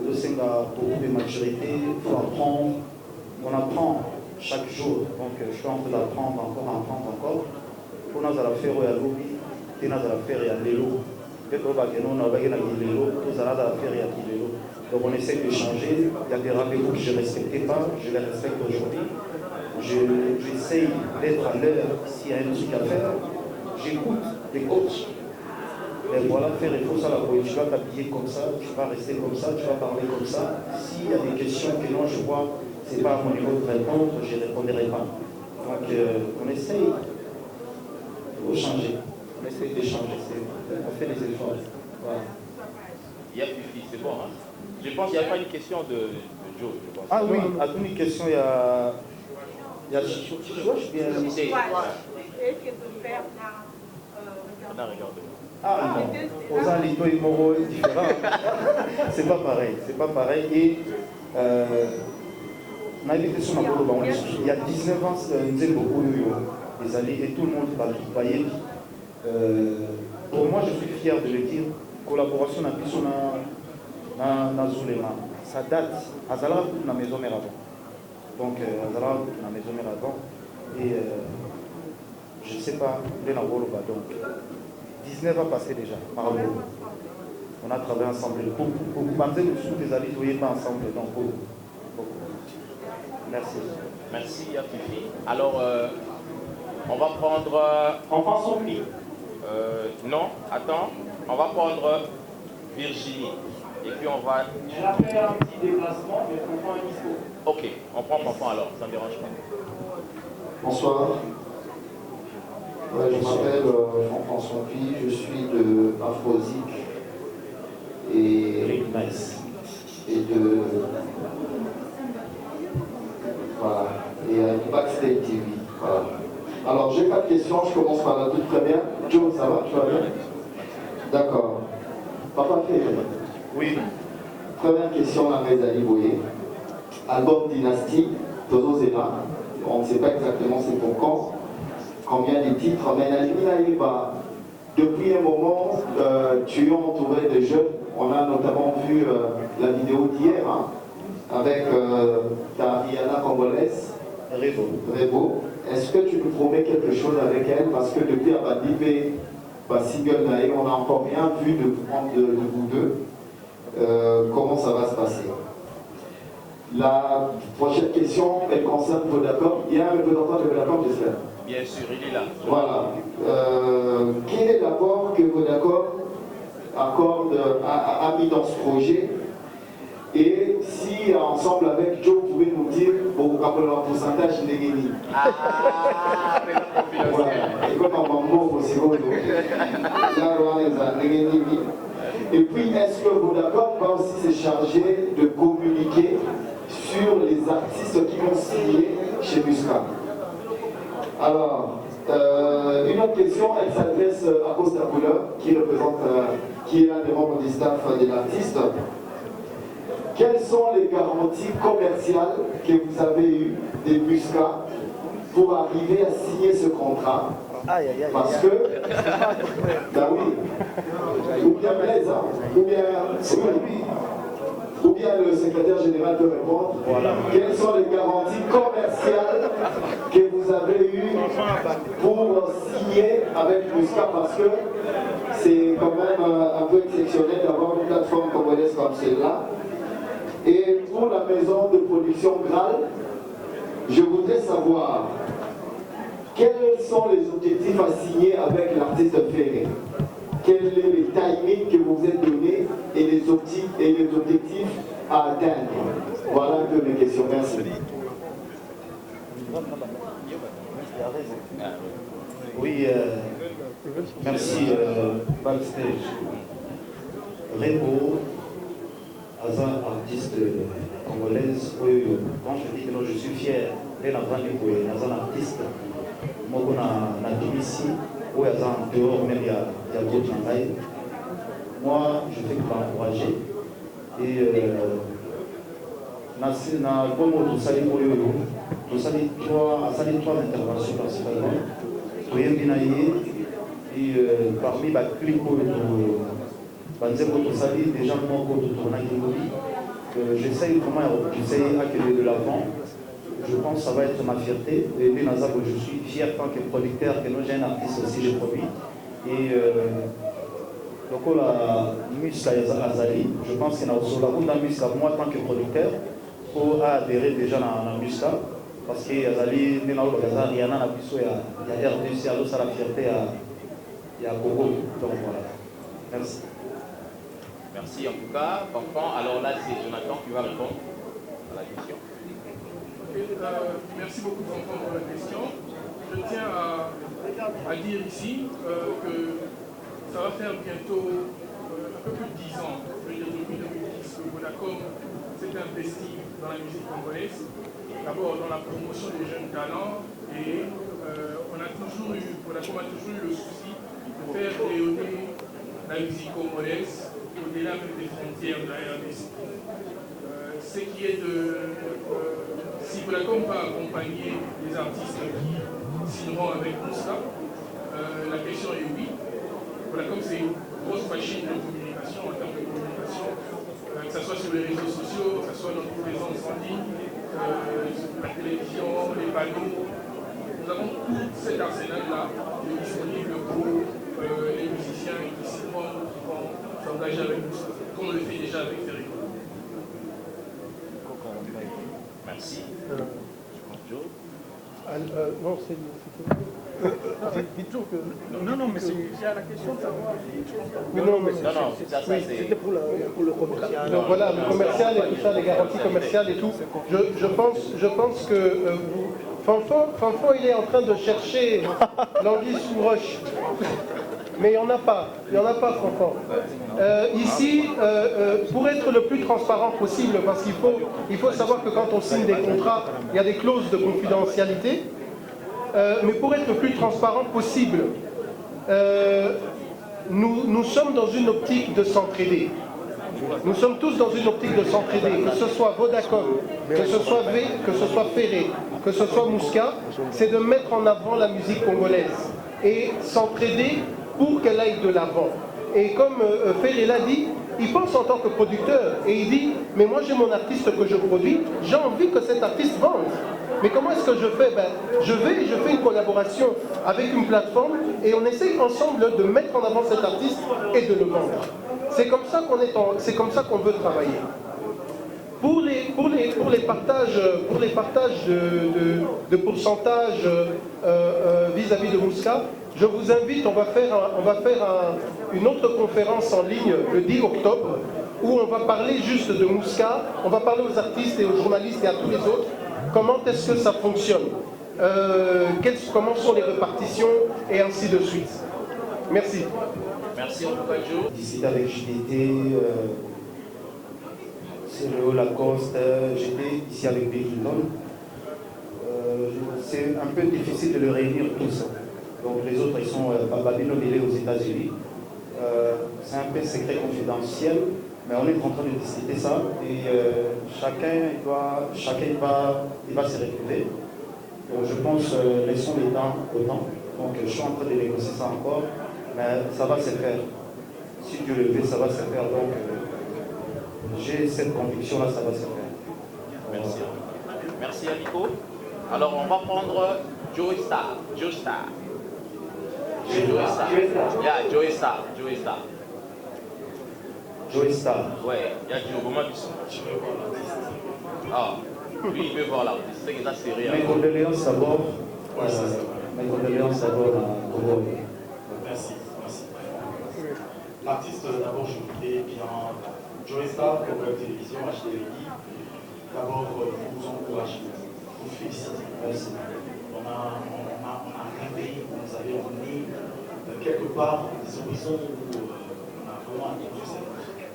les autres, c'est beaucoup de maturité, il faut apprendre. On apprend chaque jour, donc je suis en train d'apprendre encore. Pour nous, à la faire, il y a l'obi, et nous, à la faire, il y a l'élo. Donc on essaie de changer. Il y a des rendez-vous que je ne respectais pas, je les respecte aujourd'hui. J'essaie d'être à l'heure s'il y a un truc à faire. J'écoute des coachs. Et voilà, il faut ça la politique. Tu vas t'habiller comme ça, tu vas rester comme ça, tu vas parler comme ça. S'il y a des questions que non, je vois, ce n'est pas à mon niveau de répondre, je ne répondrai pas. Donc on essaye de changer. On essaye de changer. On fait des efforts. Voilà. Il y a Fifi, c'est bon. Hein? Je pense qu'il n'y a pas une question de Joe. Je pense. Ah oui, à une question, il y a. Il y a Chicho, je viens de Est-ce que tu faire là? Ah non, aux Alito et Moro est différent. C'est pas pareil. Et il y a 19 ans, nous avons beaucoup les alliés et tout le monde va travailler. Pour moi, je suis fier de le dire. Collaboration avec na Zulema. Ça date. Azala na maison mère avant. Donc Azala na maison mère avant. Et je ne sais pas, donc 19 ans passés déjà. Bravo. On a travaillé ensemble. Pour penser que tous les alliés ne voyaient pas ensemble. Donc beaucoup. Merci. Merci Fifi. Alors on va prendre. On prend Sophie. Non, attends. On va prendre Virginie. Et puis on va. Je vais faire un petit déplacement, mais on prend un discours. Ok, on prend Fanfan alors, ça ne dérange pas. Bonsoir. Je m'appelle Fanfan Sompi, je suis de Afrosique et de. Voilà. Et Backstage TV. Voilà. Alors j'ai 4 questions, je commence par la toute première. Joe, ça va? Tu vas bien? D'accord. Papa fait. Oui. Première question, la Rézali Boye. Album Dynastie, Tozo Zena. On ne sait pas exactement c'est pour quand, combien de titres, mais depuis un moment, tu es entouré de jeunes. On a notamment vu la vidéo d'hier avec ta Rihanna congolaise, Rebo. Est-ce que tu nous promets quelque chose avec elle? Parce que depuis Abadibé, single Naï, on n'a encore rien vu de vous deux. Comment ça va se passer? La prochaine question, elle concerne Vodacom. Il y a un représentant de Vodacom, j'espère. Bien sûr, il est là. Voilà. Quel est l'apport que Vodacom a mis dans ce projet? Et si ensemble avec Joe, vous pouvez nous dire le pourcentage de Guéni. Et comme on va et puis, est-ce que Vodacom va aussi se charger de communiquer sur les artistes qui vont signer chez Muscat? Alors, une autre question, elle s'adresse à Costa Couleur, qui est l'un des membres du staff de l'artiste. Quelles sont les garanties commerciales que vous avez eues des Muscat pour arriver à signer ce contrat? Parce que, ben oui, ou bien Blaise, ou bien le secrétaire général peut répondre. Quelles sont les garanties commerciales que vous avez eues pour signer avec Muscat? Parce que c'est quand même un peu exceptionnel d'avoir une plateforme congolaise comme celle-là. Et pour la maison de production Graal, je voudrais savoir quels sont les objectifs à signer avec l'artiste Ferré. Quel est le timing que vous vous êtes donné et les objectifs à atteindre? Voilà un peu mes questions. Merci. Oui, merci Backstage. Rebo Azan, artiste congolaise, quand je dis que non, je suis fier, et Azan artiste, moi, on a ici, où Azan dehors, même il y a d'autres travail. Moi, je fais que l'encourager. Et comme tout ça, trois interventions principalement. Et parmi les clips, déjà j'essaye d'accueillir de l'avant. Je pense que ça va être ma fierté. Et je suis fier en tant que producteur, que nous, j'ai un artiste aussi, je produis. Et donc la Musca Azali, je pense qu'il y a aussi la Musca, moi en tant que producteur, pour adhérer déjà à la Musca. Parce que Azali, il y a RDC, alors ça la fierté à Gogo. Donc voilà. Merci. Merci en tout cas, Fanfan. Alors là, c'est Jonathan qui va répondre à la question. Merci beaucoup, Fanfan, pour la question. Je tiens à dire ici que ça va faire bientôt un peu plus de 10 ans, je veux dire depuis 2010, que Vodacom s'est investi dans la musique congolaise. D'abord dans la promotion des jeunes talents et Vodacom a toujours eu le souci de faire rayonner la musique congolaise au-delà même des frontières de la RDC. Ce qui est si Vodacom va accompagner les artistes qui signeront avec Musca, la question est oui. Vodacom, c'est une grosse machine de communication en termes de communication, que ce soit sur les réseaux sociaux, que ce soit notre présence en ligne, la télévision, les panneaux. Nous avons tout cet arsenal-là disponible pour les musiciens qui signeront, qui vont s'engager avec nous, comme on le fait déjà avec Ferrico. Merci. Non, c'est plutôt que. Non, mais c'est à la question de savoir. C'était pour le commercial. Donc voilà, le commercial et tout ça, les garanties commerciales et tout. Je pense que Fanfan, il est en train de chercher l'anguille sous roche. Mais il n'y en a pas, Fanfan. Ici, pour être le plus transparent possible, parce qu'il faut savoir que quand on signe des contrats, il y a des clauses de confidentialité. Mais pour être le plus transparent possible, nous sommes dans une optique de s'entraider. Nous sommes tous dans une optique de s'entraider, que ce soit Vodacom, que ce soit Ferré, que ce soit Musca, c'est de mettre en avant la musique congolaise et s'entraider pour qu'elle aille de l'avant. Et comme Ferré l'a dit, il pense en tant que producteur et il dit « mais moi j'ai mon artiste que je produis, j'ai envie que cet artiste vende ». Mais comment est-ce que je fais? Je fais une collaboration avec une plateforme et on essaye ensemble de mettre en avant cet artiste et de le vendre. C'est comme ça qu'on veut travailler. Pour les partages de pourcentage vis-à-vis de Musca, je vous invite, on va faire une autre conférence en ligne le 10 octobre où on va parler juste de Musca, on va parler aux artistes et aux journalistes et à tous les autres. Comment est-ce que ça fonctionne, comment sont les répartitions et ainsi de suite. Merci. Merci en tout cas, Joe. D'ici avec JDT, Céréo Lacoste, j'étais ici avec Bégilon. C'est un peu difficile de les réunir tous. Donc les autres, ils sont Babylone, il est aux États-Unis. C'est un peu secret confidentiel, mais on est en train de discuter ça et chacun va se retrouver. Donc je pense, laissons les temps au temps. Donc je suis en train de négocier ça encore, mais ça va se faire. Si Dieu le veut, ça va se faire. Donc j'ai cette conviction-là, ça va se faire. Merci. Merci Aliko. Alors on va prendre Joe Star. Joe Star. Yeah, Joe Star. Ouais, il y a Joe. Comment tu sens? Ah, lui il veut voir l'artiste. C'est que ça c'est réel. Mes condoléances d'abord. Mes condoléances d'abord à Congo. Merci. L'artiste d'abord, je voudrais bien Joe Star, comme la télévision, HDLI. D'abord, vous encouragez, vous félicitez. Merci. On a rêvé, vous avez emmené quelque part des horizons où on a vraiment attendu cette musique.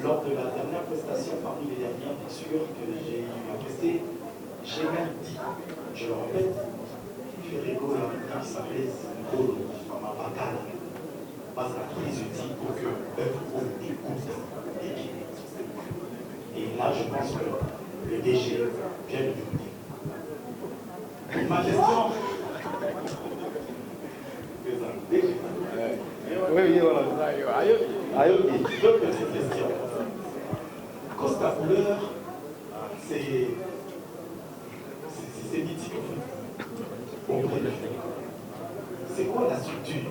lors de la dernière prestation, parmi les dernières, bien sûr, que j'ai eu à prester, j'ai même dit, je le répète, Ferrego a dit que ça laisse un rôle comme un bacal. Parce que la prise dit pour que l'œuvre écoute l'équipe. Et là, je pense que le DG vient de vous dire. Ma question. Oui, voilà. Deux petites questions. Costa Couleur, c'est mythique en fait. C'est quoi la structure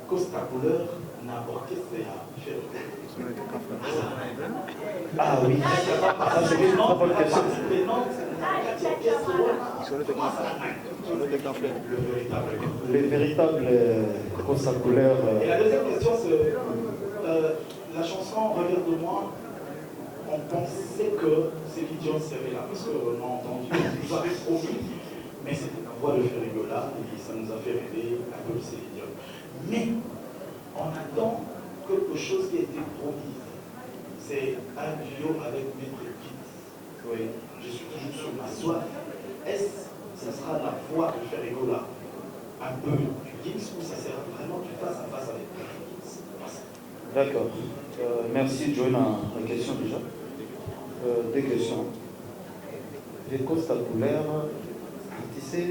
Costa Couleur n'a orchestré à faire. Ah oui, ça c'est une très bonne question. Les véritables Costa Couleur. Et la deuxième question, c'est la chanson Regarde de moi. On pensait que Céline Dion serait là, parce qu'on a entendu, vous avez promis, mais c'était la voix de Ferrego là, et ça nous a fait rêver un peu de Céline Dion. Mais on attend quelque chose qui a été promis. C'est un duo avec Maître Gims. Oui, je suis toujours sur ma soif. Est-ce que ce sera la voix de Ferrego là, un peu du Gims, ou ça sera vraiment du face à face avec Maître Gims? D'accord. Merci Joël, la question déjà. Deux questions. Les Costa Couleur, tu sais,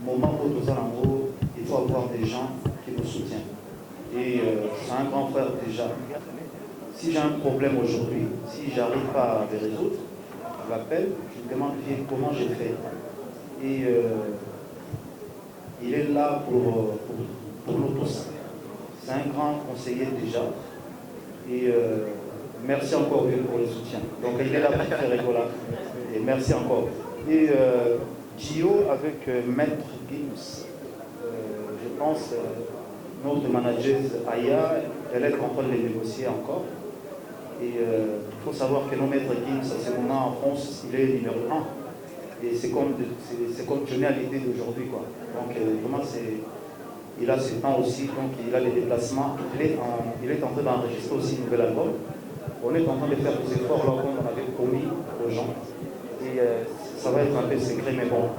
moment où nous allons, il faut avoir des gens qui nous soutiennent. Et c'est un grand frère déjà. Si j'ai un problème aujourd'hui, si je n'arrive pas à le résoudre, je l'appelle, je lui demande comment j'ai fait. Et il est là pour nous tous. C'est un grand conseiller déjà. Et merci encore pour le soutien. Donc il est là pour faire Rigola. Et merci encore. Et Gio avec Maître Gims, je pense, notre manager Aya, elle est en train de les négocier encore. Et il faut savoir que nos Maître Gims, à ce moment en France, il est numéro 1. Et c'est comme Johnny à l'idée d'aujourd'hui. Donc vraiment, il a ses temps aussi, donc il a les déplacements. Il est en train d'enregistrer aussi un nouvel album. On est en train de faire des efforts là comme on avait promis aux gens. Et ça va être un peu secret, mais bon.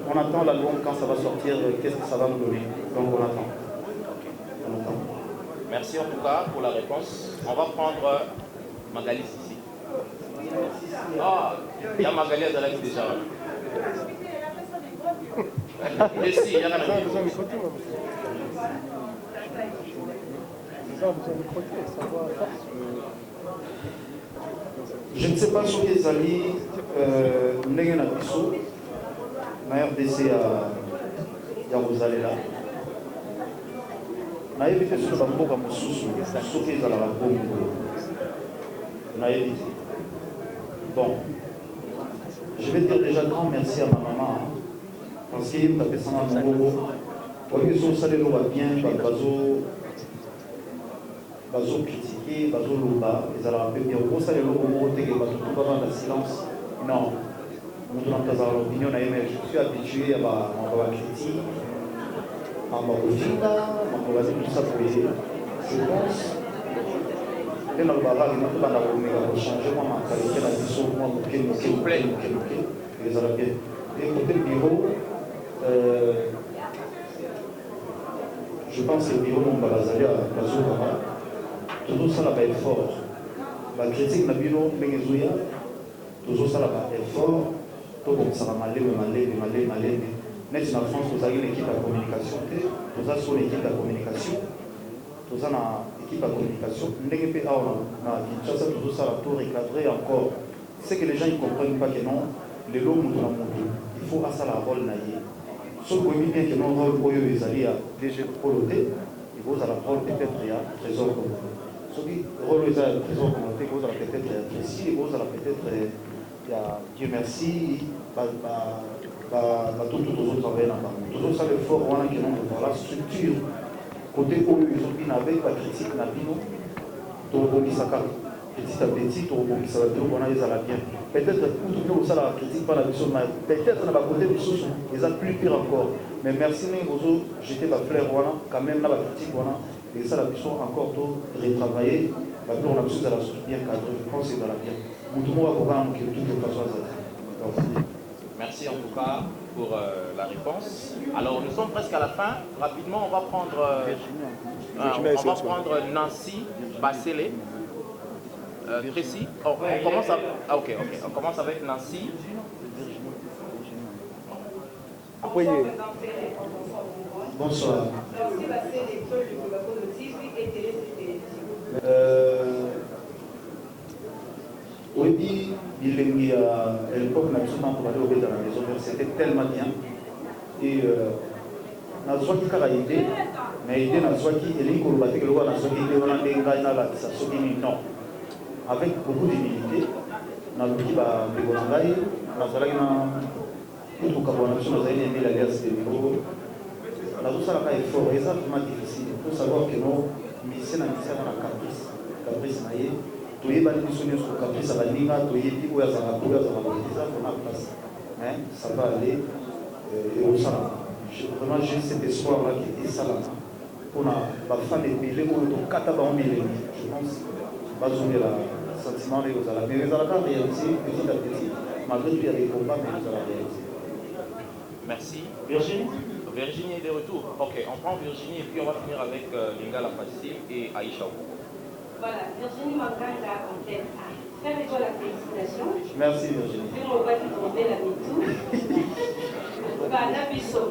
On attend l'album quand ça va sortir, qu'est-ce que ça va nous donner. Donc on attend. Merci en tout cas pour la réponse. On va prendre Magali ici. Ah, il y a Magali à Dalaki déjà. Ici, il y a un je ne sais pas sur les alliés, Nengen Abisso, na RDC à Rosalela. Na évité sur le bambou comme sous sauter à la bombe. Na évité. Bon, je vais dire déjà grand merci à ma maman. Parce qu'il m'a fait ça dans mon bobo. Pour qu'ils soient salés l'eau bien, bazo critiquer, bazo loba, ils allaient un peu dire, vous savez l'eau au côté, bazo tout pas dans le silence. Non. Nous avons dans l'opinion, je suis habitué à ma critique, à ma routine, à ma tout ça pour aider. Je pense que dans le barrage, il n'y a pas de changement de mentalité, la vision, moi, s'il vous plaît, ils allaient bien. Et côté bureau, je pense que le bureau de Barazali à Bazouara, tout ça là-bas est fort. La critique n'a pas eu tout ça là-bas est fort. Tout ça va malé. Net en France, vous avez une équipe de communication. Vous avez une équipe de communication. Vous avez une équipe de communication. Tout ça là, tout recadré encore. C'est que les gens ne comprennent pas que non, les lots il faut à ça la rôle naïe. Sauf que bien que non rôle pour les alliés à DG Poloté, il faut à la rôle peut-être il y a trésor communauté. Sauf que rôle est à trésor communauté, il faut à la peut-être ici, il faut à la peut-être il y a Dieu merci, tout autres travail là-bas. Tout ça le fort on a qui non la structure côté où ils ont bien avec la critique na bino, tout le misaka. Petit à petit, tout le monde ça va bien. Peut-être que nous ça la critique pas la vision, mais peut-être dans la côté des choses, ils ont plus pire encore. Mais merci aux autres, j'étais la fleur quand même là la critique et ça, la mission encore tout retravailler. Maintenant, on a besoin de la chose bien cadrée. Je pense que c'est dans la bien. Tout le monde va pouvoir que tout de façon à ça. Merci en tout cas pour la réponse. Alors, nous sommes presque à la fin. Rapidement, on va prendre Nancy Bassele. Tracy. Oh, on commence avec... ok. On commence avec Nancy. Bonsoir. Oui, il y a à l'époque, on a absolument parlé au dans la maison, c'était tellement bien. Et na zwaki kaka idée, mais idée na zwaki elingi koloba te keloko na zwaki idée wana nde ngai nalakisa soki nini non. Avec beaucoup d'humilité, nalobi bandeko na ngai nazalaki na kutuka bona biso nazali na emile alias de micro nazosalaka effort eza vraiment difficile. Il faut savoir que no musicien na musicien na caprice na ye toyebani biso nyonso caprice baninga toyebi oyo azalaka oyo azalaka eza mpona place mais ça va aller eosalama. Vraiment j'ai cet espoir là qui esalama mpona bafane ebele oyo tokata bango milenge. Je pense bazongela sentiment oyo ozala mais ezalaka réalisé petit à petit malgré tout il y a des combats mais ezala réalisé. Merci. Virginie. Virginie est de retour. Ok, on prend Virginie et puis on va finir avec Lingala Facile et Aïcha. Voilà, Virginie Manganga en tête A. Frère et toi, la félicitation. Merci Virginie. Je ne vais pas tomber la mitou. Nabiso,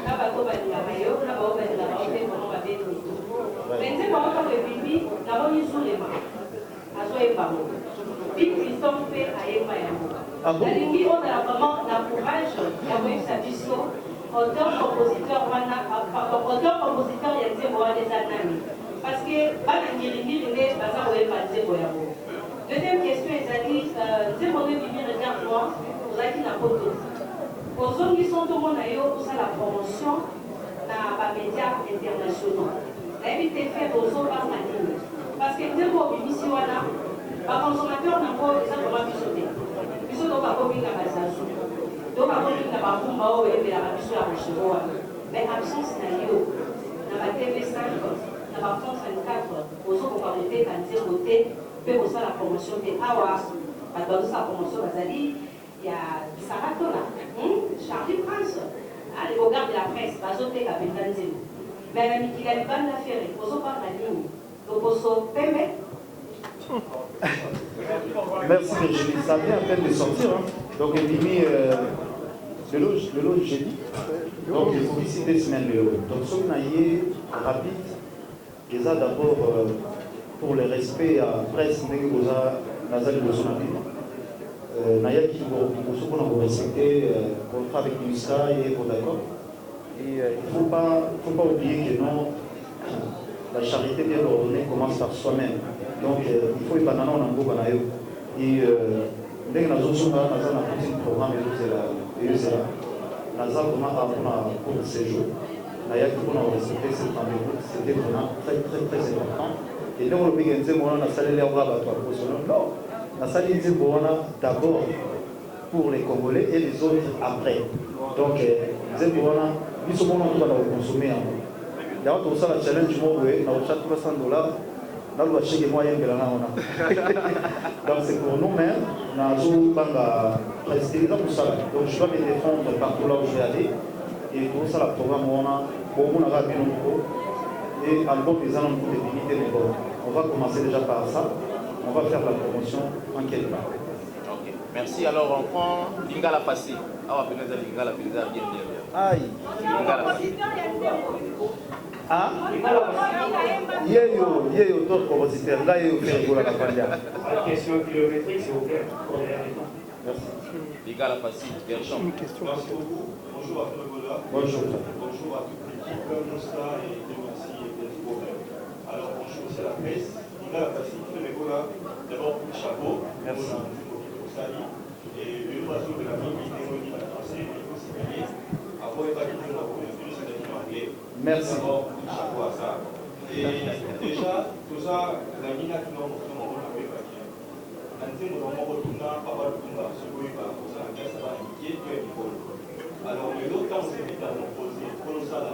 Nabato Badinamayo, Nabao Badinamayo, on va être mitou. Maintenant, on va le bibi, Nabon Isoulema. Azo et Pamo. Big Christophe fait à Emma et Amour. Nalingi, on a vraiment la courage d'avoir sa biso. Auteur-compositeur, il y a des mots des années. Parce que deuxième question, Ezali, regarde-moi, vous avez dit la photo. Aux hommes qui sont au monde, pour ça la promotion dans les médias internationaux. Évitez de faire aux hommes par la ligne. Parce que dès qu'on vit ici, les consommateurs n'ont pas besoin de sauter. Ils sont donc à copie de la base. Donc, à cause de la bafumba, et la biso la rechevoa. Mais absence n'a yo. Dans la TV5, dans la France 24, aux autres parlementaires, quand ils ont voté, peut aussi la promotion des Awa. Dans sa promotion, il y a Sarato là, Charlie France. Les regards de la presse, les autres capitaines zéro. Mais la Miki a une bande d'affaires, aux autres par la ligne. Donc, aux autres, permet. Merci Virginie, ça vient à peine de sortir. Hein. Donc il a mis le lot jeudi. Donc il faut ici des semaines le lot. Donc ce qu'on a eu rapide, ils ont d'abord pour le respect à presse, nous avons le son Naya qui nous respecter le contrat avec l'UNISA et pour d'accord. Et il ne faut pas oublier que non, la charité bien ordonnée commence par soi-même. Donc il faut y aller dans le groupe. Et dès que nous avons un petit programme, nous avons pour le séjour. Naya qui pour nous respecter cette rendez-vous, c'était vraiment très très très important. Et nous avons organisé la salle de l'abattoir. Non, la salle de l'abattoir d'abord pour les Congolais et les autres après. Donc nous sommes consommer. Il y a tout ça, le challenge, nous avons $300. Donc c'est pour nous-mêmes, nous avons presque pour ça. Donc je dois me défendre partout là où je vais aller. Et pour ça, le programme, on a et encore des années pour limiter les bords. On va commencer déjà par ça. On va faire la promotion en quelque part. Ok, merci. Alors on prend Lingala Fassi. Ah, on va faire Lingala bien. Aïe. Lingala Fassi. Ah, Yéyo, d'autres compositeurs. Là, il y a eu la question kilométrique, s'il vous plaît. Merci. Les gars, la facile, une question. Merci beaucoup. Bonjour à Férégola. Bonjour. Bonjour à toute l'équipe, Moussa et Demonsi et Despo. Alors, bonjour aussi à la presse. Il a la facile, Férégola. D'abord, pour le chapeau. Merci. Et une raison de la famille, Démoni, la français, il faut s'y gagner. Après, il va quitter la couverture, c'est en anglais. Merci. D'abord, chapeau à ça. Et déjà, tout ça, la mine a tout le monde avec la vie. Alors, le autre temps, c'est évidemment posé, pour nous, ça, la